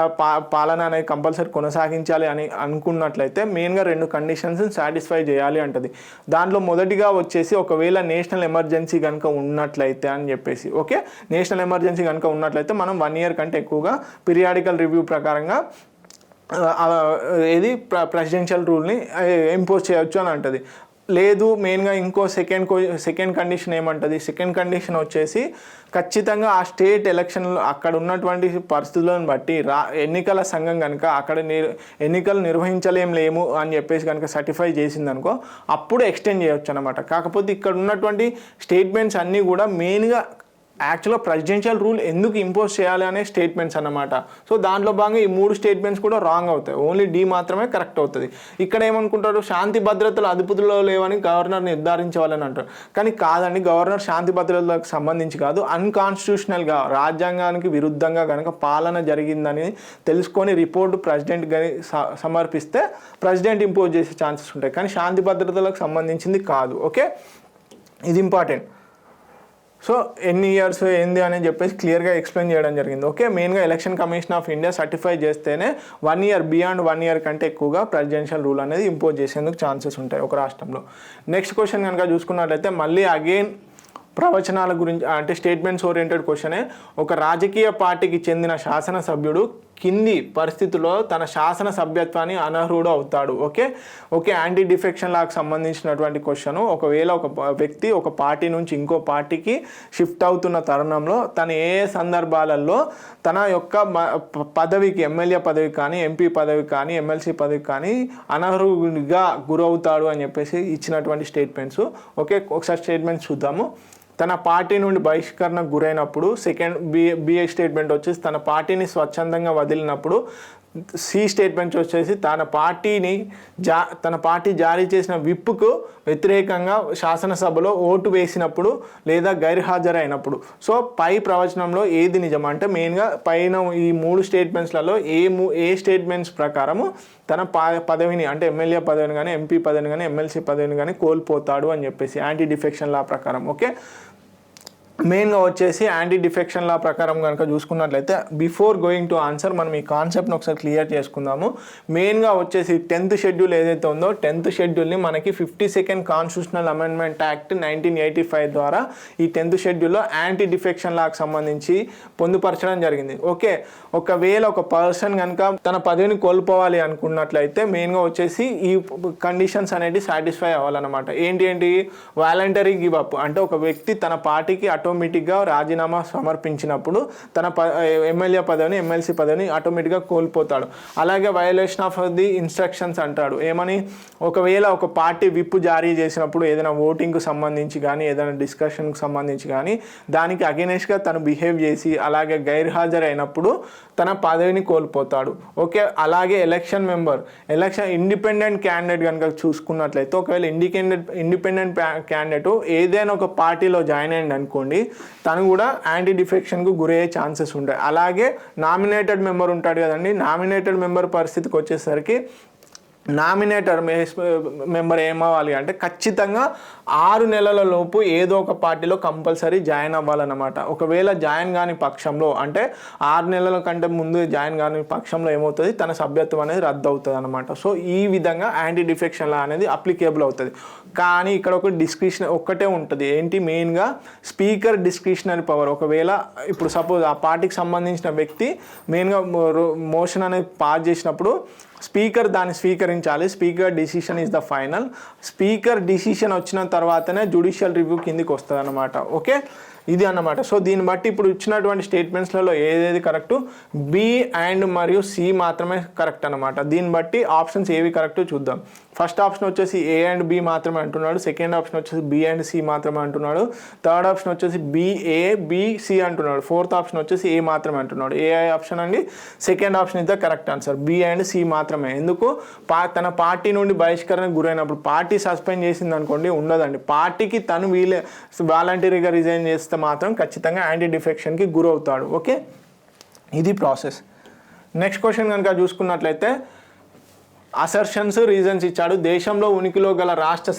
Speaker 1: పాలన అనేది కంపల్సరీ కొనసాగించాలి అని అనుకున్నట్లయితే మెయిన్గా 2 కండిషన్స్ సాటిస్ఫై చేయాలి అంటది. దాంట్లో మొదటిగా వచ్చేసి ఒకవేళ నేషనల్ ఎమర్జెన్సీ కనుక ఉన్నట్లయితే అని చెప్పేసి. ఓకే, నేషనల్ ఎమర్జెన్సీ కనుక ఉన్నట్లయితే మనం 1 year కంటే ఎక్కువగా పీరియాడికల్ రివ్యూ ప్రకారంగా ఏది ప్రెసిడెన్షియల్ రూల్ని ఇంపోజ్ చేయొచ్చు అని అంటది. లేదు, మెయిన్గా ఇంకో సెకండ్ కండిషన్ ఏమంటుంది, సెకండ్ కండిషన్ వచ్చేసి ఖచ్చితంగా ఆ స్టేట్ ఎలక్షన్లో అక్కడ ఉన్నటువంటి పరిస్థితులను బట్టి ఎన్నికల సంఘం కనుక అక్కడ ఎన్నికలు నిర్వహించలేము అని చెప్పేసి కనుక సర్టిఫై చేసిందనుకో అప్పుడు ఎక్స్టెండ్ చేయొచ్చు అనమాట. కాకపోతే ఇక్కడ ఉన్నటువంటి స్టేట్మెంట్స్ అన్నీ కూడా మెయిన్గా యాక్చువల్గా ప్రెసిడెన్షియల్ రూల్ ఎందుకు ఇంపోజ్ చేయాలి అనే స్టేట్మెంట్స్ అన్నమాట. సో దాంట్లో భాగంగా ఈ 3 స్టేట్మెంట్స్ కూడా రాంగ్ అవుతాయి, ఓన్లీ డి మాత్రమే కరెక్ట్ అవుతుంది. ఇక్కడ ఏమనుకుంటారు, శాంతి భద్రతలు అదుపులో లేవని గవర్నర్ నిర్ధారించవాలని అంటారు. కానీ కాదండి, గవర్నర్ శాంతి భద్రతలకు సంబంధించి కాదు, అన్కాన్స్టిట్యూషనల్గా రాజ్యాంగానికి విరుద్ధంగా కనుక పాలన జరిగిందని తెలుసుకొని రిపోర్టు ప్రెసిడెంట్ సమర్పిస్తే ప్రెసిడెంట్ ఇంపోజ్ చేసే ఛాన్సెస్ ఉంటాయి, కానీ శాంతి భద్రతలకు సంబంధించింది కాదు. ఓకే, ఇది ఇంపార్టెంట్. సో ఎన్ని ఇయర్స్ ఏంది అని చెప్పేసి క్లియర్గా ఎక్స్ప్లెయిన్ చేయడం జరిగింది. ఓకే, మెయిన్గా election commission of India certify చేస్తేనే 1 ఇయర్, బియాండ్ 1 ఇయర్ కంటే ఎక్కువగా ప్రెసిడెన్షియల్ రూల్ అనేది ఇంపోజ్ చేసేందుకు ఛాన్సెస్ ఉంటాయి ఒక రాష్ట్రంలో. నెక్స్ట్ క్వశ్చన్ కనుక చూసుకున్నట్లయితే మళ్ళీ అగైన్ ప్రవచనాల గురించి, అంటే స్టేట్మెంట్స్ ఓరియంటెడ్ క్వశ్చనే. ఒక రాజకీయ పార్టీకి చెందిన శాసనసభ్యుడు కింది పరిస్థితుల్లో తన శాసన సభ్యత్వాన్ని అనర్హుడు అవుతాడు. ఓకే, యాంటీ డిఫెక్షన్ లాకు సంబంధించినటువంటి క్వశ్చన్. ఒకవేళ ఒక వ్యక్తి ఒక పార్టీ నుంచి ఇంకో పార్టీకి షిఫ్ట్ అవుతున్న తరుణంలో తను ఏ సందర్భాలలో తన యొక్క పదవికి, ఎమ్మెల్యే పదవి కానీ, ఎంపీ పదవి కానీ, ఎమ్మెల్సీ పదవి కానీ అనర్హుడిగా గురవుతాడు అని చెప్పేసి ఇచ్చినటువంటి స్టేట్మెంట్స్. ఓకే, ఒకసారి స్టేట్మెంట్స్ చూద్దాము. తన పార్టీ నుండి బహిష్కరణకు గురైనప్పుడు, సెకండ్ బిఏ స్టేట్మెంట్ వచ్చేసి తన పార్టీని స్వచ్ఛందంగా వదిలినప్పుడు, సి స్టేట్మెంట్ వచ్చేసి తన పార్టీ జారీ చేసిన విప్పుకు వ్యతిరేకంగా శాసనసభలో ఓటు వేసినప్పుడు లేదా గైర్హాజరైనప్పుడు. సో పై ప్రవచనంలో ఏది నిజం అంటే మెయిన్గా పైన ఈ 3 స్టేట్మెంట్స్లలో ఏ స్టేట్మెంట్స్ ప్రకారము తన పదవిని, అంటే ఎమ్మెల్యే పదవిని కానీ, ఎంపీ పదవిని కానీ, ఎమ్మెల్సీ పదవిని కానీ కోల్పోతాడు అని చెప్పేసి యాంటీ డిఫెక్షన్ లా ప్రకారం. ఓకే, మెయిన్గా వచ్చేసి యాంటీ డిఫెక్షన్ లా ప్రకారం కనుక చూసుకున్నట్లయితే బిఫోర్ గోయింగ్ టు ఆన్సర్ మనం ఈ కాన్సెప్ట్ని ఒకసారి క్లియర్ చేసుకుందాము. మెయిన్గా వచ్చేసి 10th షెడ్యూల్ ఏదైతే ఉందో 10th షెడ్యూల్ని మనకి 52nd కాన్స్టిట్యూషనల్ అమెండ్మెంట్ యాక్ట్ 1985 ద్వారా ఈ 10th షెడ్యూల్లో యాంటీ డిఫెక్షన్ లాకు సంబంధించి పొందుపరచడం జరిగింది. ఓకే, ఒకవేళ ఒక పర్సన్ కనుక తన పదవిని కోల్పోవాలి అనుకున్నట్లయితే మెయిన్గా వచ్చేసి ఈ కండిషన్స్ అనేది సాటిస్ఫై అవ్వాలన్నమాట. ఏంటి వాలంటరీ గివ్ అప్, అంటే ఒక వ్యక్తి తన పార్టీకి ఆటోమేటిక్గా రాజీనామా సమర్పించినప్పుడు తన ఎమ్మెల్యే పదవిని, ఎమ్మెల్సీ పదవిని ఆటోమేటిక్గా కోల్పోతాడు. అలాగే వయలేషన్ ఆఫ్ ది ఇన్స్ట్రక్షన్స్ అంటాడు. ఏమని, ఒకవేళ ఒక పార్టీ విప్ జారీ చేసినప్పుడు ఏదైనా ఓటింగ్కు సంబంధించి కానీ, ఏదైనా డిస్కషన్కి సంబంధించి కానీ దానికి అగెనెస్ట్గా తను బిహేవ్ చేసి అలాగే గైర్హాజరైనప్పుడు తన పదవిని కోల్పోతాడు. ఓకే, అలాగే ఎలక్షన్ ఇండిపెండెంట్ క్యాండిడేట్ కనుక చూసుకున్నట్లయితే ఒకవేళ ఇండిపెండెంట్ క్యాండిడేట్ ఏదైనా ఒక పార్టీలో జాయిన్ అయ్యింది అనుకోండి, తను కూడా యాంటీ డిఫెక్షన్కు గురయ్యే ఛాన్సెస్ ఉంటాయి. అలాగే నామినేటెడ్ మెంబర్ ఉంటాడు కదండి, నామినేటెడ్ మెంబర్ పరిస్థితికి వచ్చేసరికి నామినేటర్ మెంబర్ ఏమవ్వాలి అంటే ఖచ్చితంగా 6 నెలల లోపు ఏదో ఒక పార్టీలో కంపల్సరీ జాయిన్ అవ్వాలన్నమాట. ఒకవేళ జాయిన్ కాని పక్షంలో, అంటే 6 నెలల కంటే ముందు జాయిన్ కాని పక్షంలో ఏమవుతుంది, తన సభ్యత్వం అనేది రద్దు అవుతుంది అనమాట. సో ఈ విధంగా యాంటీ డిఫెక్షన్ లా అనేది అప్లికేబుల్ అవుతుంది. కానీ ఇక్కడ ఒక డిస్క్రిషన్ ఒక్కటే ఉంటుంది. ఏంటి, మెయిన్గా స్పీకర్ డిస్క్రిషనరీ పవర్. ఒకవేళ ఇప్పుడు సపోజ్ ఆ పార్టీకి సంబంధించిన వ్యక్తి మెయిన్గా మోషన్ అనేది పాస్ చేసినప్పుడు స్పీకర్ దాన్ని స్వీకరించాలి. Speaker decision is the final. Speaker decision వచ్చిన తర్వాతనే జ్యుడిషియల్ రివ్యూ కిందికి వస్తుంది అన్నమాట. ఓకే, ఇది అన్నమాట. సో దీన్ని బట్టి ఇప్పుడు ఇచ్చినటువంటి స్టేట్మెంట్స్లలో ఏదేది కరెక్టు, బి అండ్ మరియు సి మాత్రమే కరెక్ట్ అనమాట. దీన్ని బట్టి ఆప్షన్స్ ఏవి కరెక్ట్ చూద్దాం. ఫస్ట్ ఆప్షన్ వచ్చేసి ఏ అండ్ బి మాత్రమే అంటున్నాడు. సెకండ్ ఆప్షన్ వచ్చేసి బి అండ్ సి మాత్రమే అంటున్నాడు. థర్డ్ ఆప్షన్ వచ్చేసి బిఏ బిసి అంటున్నాడు. ఫోర్త్ ఆప్షన్ వచ్చేసి ఏ మాత్రమే అంటున్నాడు. ఏ ఆప్షన్ అండి, second option is the correct answer, B and C మాత్రమే. ఎందుకు, తన పార్టీ నుండి బహిష్కరణకు గురైనప్పుడు పార్టీ సస్పెండ్ చేసింది అనుకోండి, ఉండదండి. పార్టీకి తను వాలంటరీగా రిజైన్ చేస్తే మాత్రం ఖచ్చితంగా యాంటీ డిఫెక్షన్కి గురవుతాడు. ఓకే, ఇది ప్రాసెస్. నెక్స్ట్ క్వశ్చన్ కనుక చూసుకున్నట్లయితే అసర్షన్స్, రీజన్స్ ఇచ్చాడు. దేశంలో ఉనికిలో గల రాష్ట్ర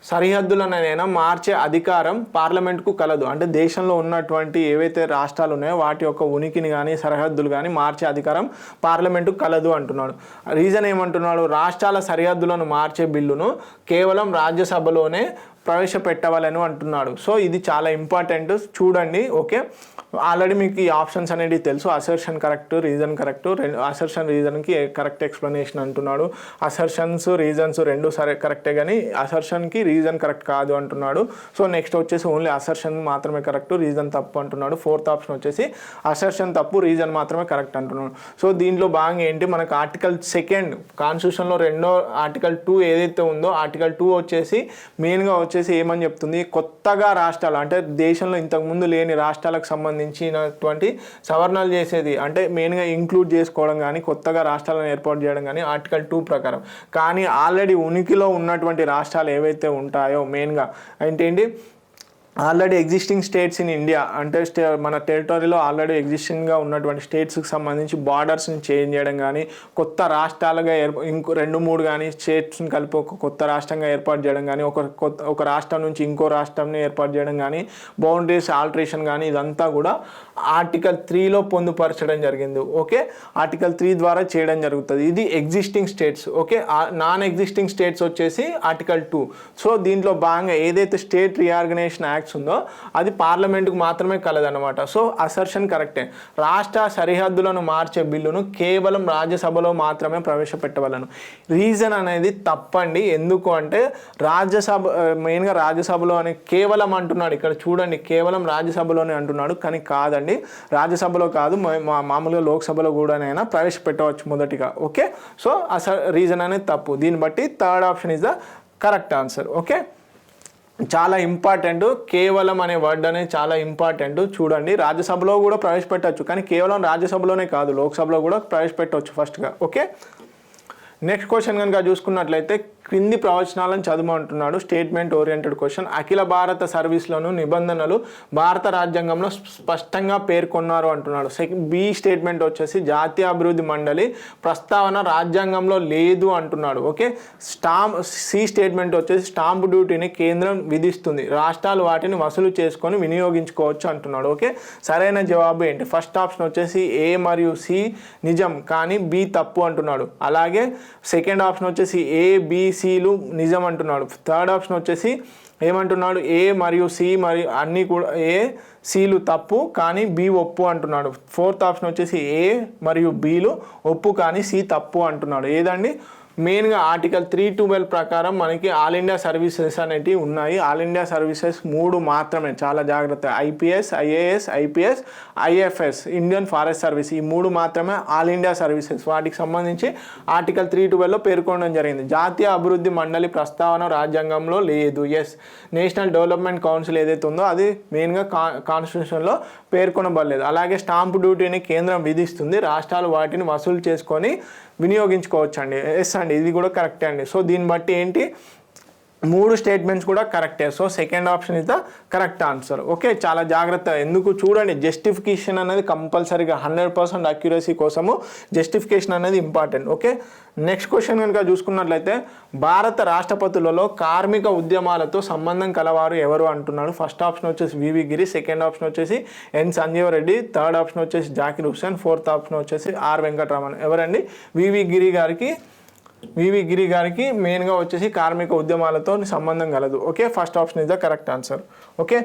Speaker 1: సరిహద్దులనైనా మార్చే అధికారం పార్లమెంట్కు కలదు. అంటే దేశంలో ఉన్నటువంటి ఏవైతే రాష్ట్రాలు ఉన్నాయో వాటి యొక్క ఉనికిని కానీ సరిహద్దులు కానీ మార్చే అధికారం పార్లమెంటుకు కలదు అంటున్నాడు. రీజన్ ఏమంటున్నాడు, రాష్ట్రాల సరిహద్దులను మార్చే బిల్లును కేవలం రాజ్యసభలోనే ప్రవేశపెట్టవాలని అంటున్నాడు. సో ఇది చాలా ఇంపార్టెంట్, చూడండి. ఓకే, ఆల్రెడీ మీకు ఈ ఆప్షన్స్ అనేది తెలుసు. Assertion correct, reason correct. Assertion రీజన్కి కరెక్ట్ ఎక్స్ప్లెనేషన్ అంటున్నాడు. అసర్షన్స్ రీజన్స్ రెండు సరే కరెక్టే, కానీ అసర్షన్కి రీజన్ కరెక్ట్ కాదు అంటున్నాడు. సో నెక్స్ట్ వచ్చేసి ఓన్లీ అసర్షన్ మాత్రమే కరెక్ట్, రీజన్ తప్పు అంటున్నాడు. ఫోర్త్ ఆప్షన్ వచ్చేసి అసర్షన్ తప్పు, రీజన్ మాత్రమే కరెక్ట్ అంటున్నాడు. సో దీంట్లో భాగంగా ఏంటి, మనకు ఆర్టికల్ 2 కాన్స్టిట్యూషన్లో 2వ ఆర్టికల్ 2 ఏదైతే ఉందో ఆర్టికల్ 2 వచ్చేసి మెయిన్గా వచ్చేసి వచ్చేసి ఏమని చెప్తుంది, కొత్తగా రాష్ట్రాలు అంటే దేశంలో ఇంతకుముందు లేని రాష్ట్రాలకు సంబంధించినటువంటి సవరణలు చేసేది అంటే మెయిన్గా ఇంక్లూడ్ చేసుకోవడం కానీ కొత్తగా రాష్ట్రాలను ఏర్పాటు చేయడం కానీ ఆర్టికల్ 2 ప్రకారం. కానీ ఆల్రెడీ ఉనికిలో ఉన్నటువంటి రాష్ట్రాలు ఏవైతే ఉంటాయో మెయిన్గా ఏంటి already existing states in India అంటే మన టెరిటరీలో ఆల్రెడీ ఎగ్జిస్టింగ్గా ఉన్నటువంటి స్టేట్స్కి సంబంధించి బార్డర్స్ని చేంజ్ చేయడం కానీ కొత్త రాష్ట్రాలుగా ఇంకో 2-3 కానీ స్టేట్స్ని కలిపి ఒక కొత్త రాష్ట్రంగా ఏర్పాటు చేయడం కానీ ఒక రాష్ట్రం నుంచి ఇంకో రాష్ట్రాన్ని ఏర్పాటు చేయడం కానీ బౌండరీస్ ఆల్టరేషన్ కానీ ఇదంతా కూడా ఆర్టికల్ 3లో పొందుపరచడం జరిగింది. ఓకే, ఆర్టికల్ 3 ద్వారా చేయడం జరుగుతుంది. ఇది existing states. Okay, non existing states వచ్చేసి ఆర్టికల్ 2. సో దీంట్లో భాగంగా ఏదైతే స్టేట్ రీఆర్గనైజేషన్ యాక్ట్స్ ఉందో అది పార్లమెంటుకు మాత్రమే కలదన్నమాట. సో అసర్షన్ కరెక్టే. రాష్ట్ర సరిహద్దులను మార్చే బిల్లును కేవలం రాజ్యసభలో మాత్రమే ప్రవేశపెట్టవలను. రీజన్ అనేది తప్పండి. ఎందుకు అంటే మెయిన్గా రాజ్యసభలో అని కేవలం అంటున్నాడు. ఇక్కడ చూడండి, కేవలం రాజ్యసభలోనే అంటున్నాడు, కానీ కాదండి, రాజ్యసభలో కాదు, మామూలుగా లోక్సభలో కూడానైనా ప్రవేశపెట్టవచ్చు మొదటిగా. ఓకే, సో రీజన్ అనేది తప్పు. దీన్ని బట్టి third option is the correct answer. Okay, చాలా ఇంపార్టెంట్. కేవలం అనే వర్డ్ అనేది చాలా ఇంపార్టెంట్. చూడండి, రాజ్యసభలో కూడా ప్రవేశపెట్టవచ్చు, కానీ కేవలం రాజ్యసభలోనే కాదు, లోక్సభలో కూడా ప్రవేశపెట్టవచ్చు ఫస్ట్గా. ఓకే, నెక్స్ట్ క్వశ్చన్ కనుక చూసుకున్నట్లయితే క్రింది ప్రవచనాలను చదవమంటున్నాడు. Statement oriented question. అఖిల భారత సర్వీస్లోను నిబంధనలు భారత రాజ్యాంగంలో స్పష్టంగా పేర్కొన్నారు అంటున్నాడు. బి స్టేట్మెంట్ వచ్చేసి జాతీయ అభివృద్ధి మండలి ప్రస్తావన రాజ్యాంగంలో లేదు అంటున్నాడు. ఓకే, సి స్టేట్మెంట్ వచ్చేసి స్టాంప్ డ్యూటీని కేంద్రం విధిస్తుంది, రాష్ట్రాలు వాటిని వసూలు చేసుకొని వినియోగించుకోవచ్చు అంటున్నాడు. ఓకే, సరైన జవాబు ఏంటి? ఫస్ట్ ఆప్షన్ వచ్చేసి ఏ మరియు సి నిజం కానీ బి తప్పు అంటున్నాడు. అలాగే సెకండ్ ఆప్షన్ వచ్చేసి ఏ బి సిలు నిజం అంటున్నాడు. థర్డ్ ఆప్షన్ వచ్చేసి ఏమంటున్నాడు, ఏ మరియు సి మరియు అన్నీ కూడా ఏ సిలు తప్పు కానీ బి ఒప్పు అంటున్నాడు. ఫోర్త్ ఆప్షన్ వచ్చేసి ఏ మరియు బిలు ఒప్పు కానీ సి తప్పు అంటున్నాడు. ఏదండి, మెయిన్గా ఆర్టికల్ 312 ప్రకారం మనకి ఆల్ ఇండియా సర్వీసెస్ అనేటివి ఉన్నాయి. ఆల్ ఇండియా సర్వీసెస్ 3 మాత్రమే, చాలా జాగ్రత్త. IPS, IAS, IPS, IFS, Indian forest service, ఈ 3 మాత్రమే ఆల్ ఇండియా సర్వీసెస్. వాటికి సంబంధించి ఆర్టికల్ 312లో పేర్కొనడం జరిగింది. జాతీయ అభివృద్ధి మండలి ప్రస్తావన రాజ్యాంగంలో లేదు. ఎస్, నేషనల్ డెవలప్మెంట్ కౌన్సిల్ ఏదైతే ఉందో అది మెయిన్గా కాన్స్టిట్యూషన్లో పేర్కొనబడలేదు. అలాగే స్టాంప్ డ్యూటీని కేంద్రం విధిస్తుంది, రాష్ట్రాలు వాటిని వసూలు చేసుకొని వినియోగించుకోవచ్చు అండి. ఎస్ అండి, ఇది కూడా కరెక్టే అండి. సో దీన్ని బట్టి ఏంటి, 3 స్టేట్మెంట్స్ కూడా కరెక్టే. So second option is the correct answer. Okay, చాలా జాగ్రత్త. ఎందుకు చూడండి, జస్టిఫికేషన్ అనేది కంపల్సరీగా 100% అక్యురసీ కోసము జస్టిఫికేషన్ అనేది ఇంపార్టెంట్. ఓకే, నెక్స్ట్ క్వశ్చన్ కనుక చూసుకున్నట్లయితే భారత రాష్ట్రపతులలో కార్మిక ఉద్యమాలతో సంబంధం కలవారు ఎవరు అంటున్నాడు. ఫస్ట్ ఆప్షన్ వచ్చేసి వివి గిరి, సెకండ్ ఆప్షన్ వచ్చేసి ఎన్ సంజీవ్ రెడ్డి, థర్డ్ ఆప్షన్ వచ్చేసి జాకిర్ హుస్సేన్, ఫోర్త్ ఆప్షన్ వచ్చేసి ఆర్ వెంకటరమణ. ఎవరండి, వివి గిరి గారికి మెయిన్గా వచ్చేసి కార్మిక ఉద్యమాలతో సంబంధం కలదు. Okay, first option is the correct answer. Okay,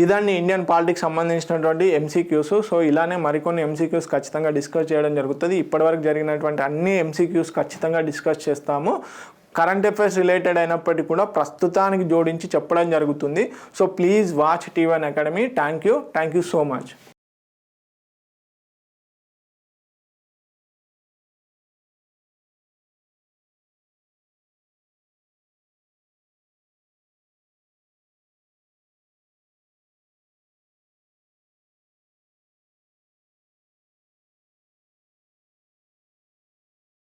Speaker 1: ఇదాన్ని ఇండియన్ పాలిటిక్స్ సంబంధించినటువంటి ఎంసీక్యూస్. సో ఇలానే మరికొన్ని ఎంసీక్యూస్ ఖచ్చితంగా డిస్కస్ చేయడం జరుగుతుంది. ఇప్పటివరకు జరిగినటువంటి అన్ని ఎంసీక్యూస్ ఖచ్చితంగా డిస్కస్ చేస్తాము. కరెంట్ అఫైర్స్ రిలేటెడ్ అయినప్పటికీ కూడా ప్రస్తుతానికి జోడించి చెప్పడం జరుగుతుంది. So please watch T1 academy. Thank you so much.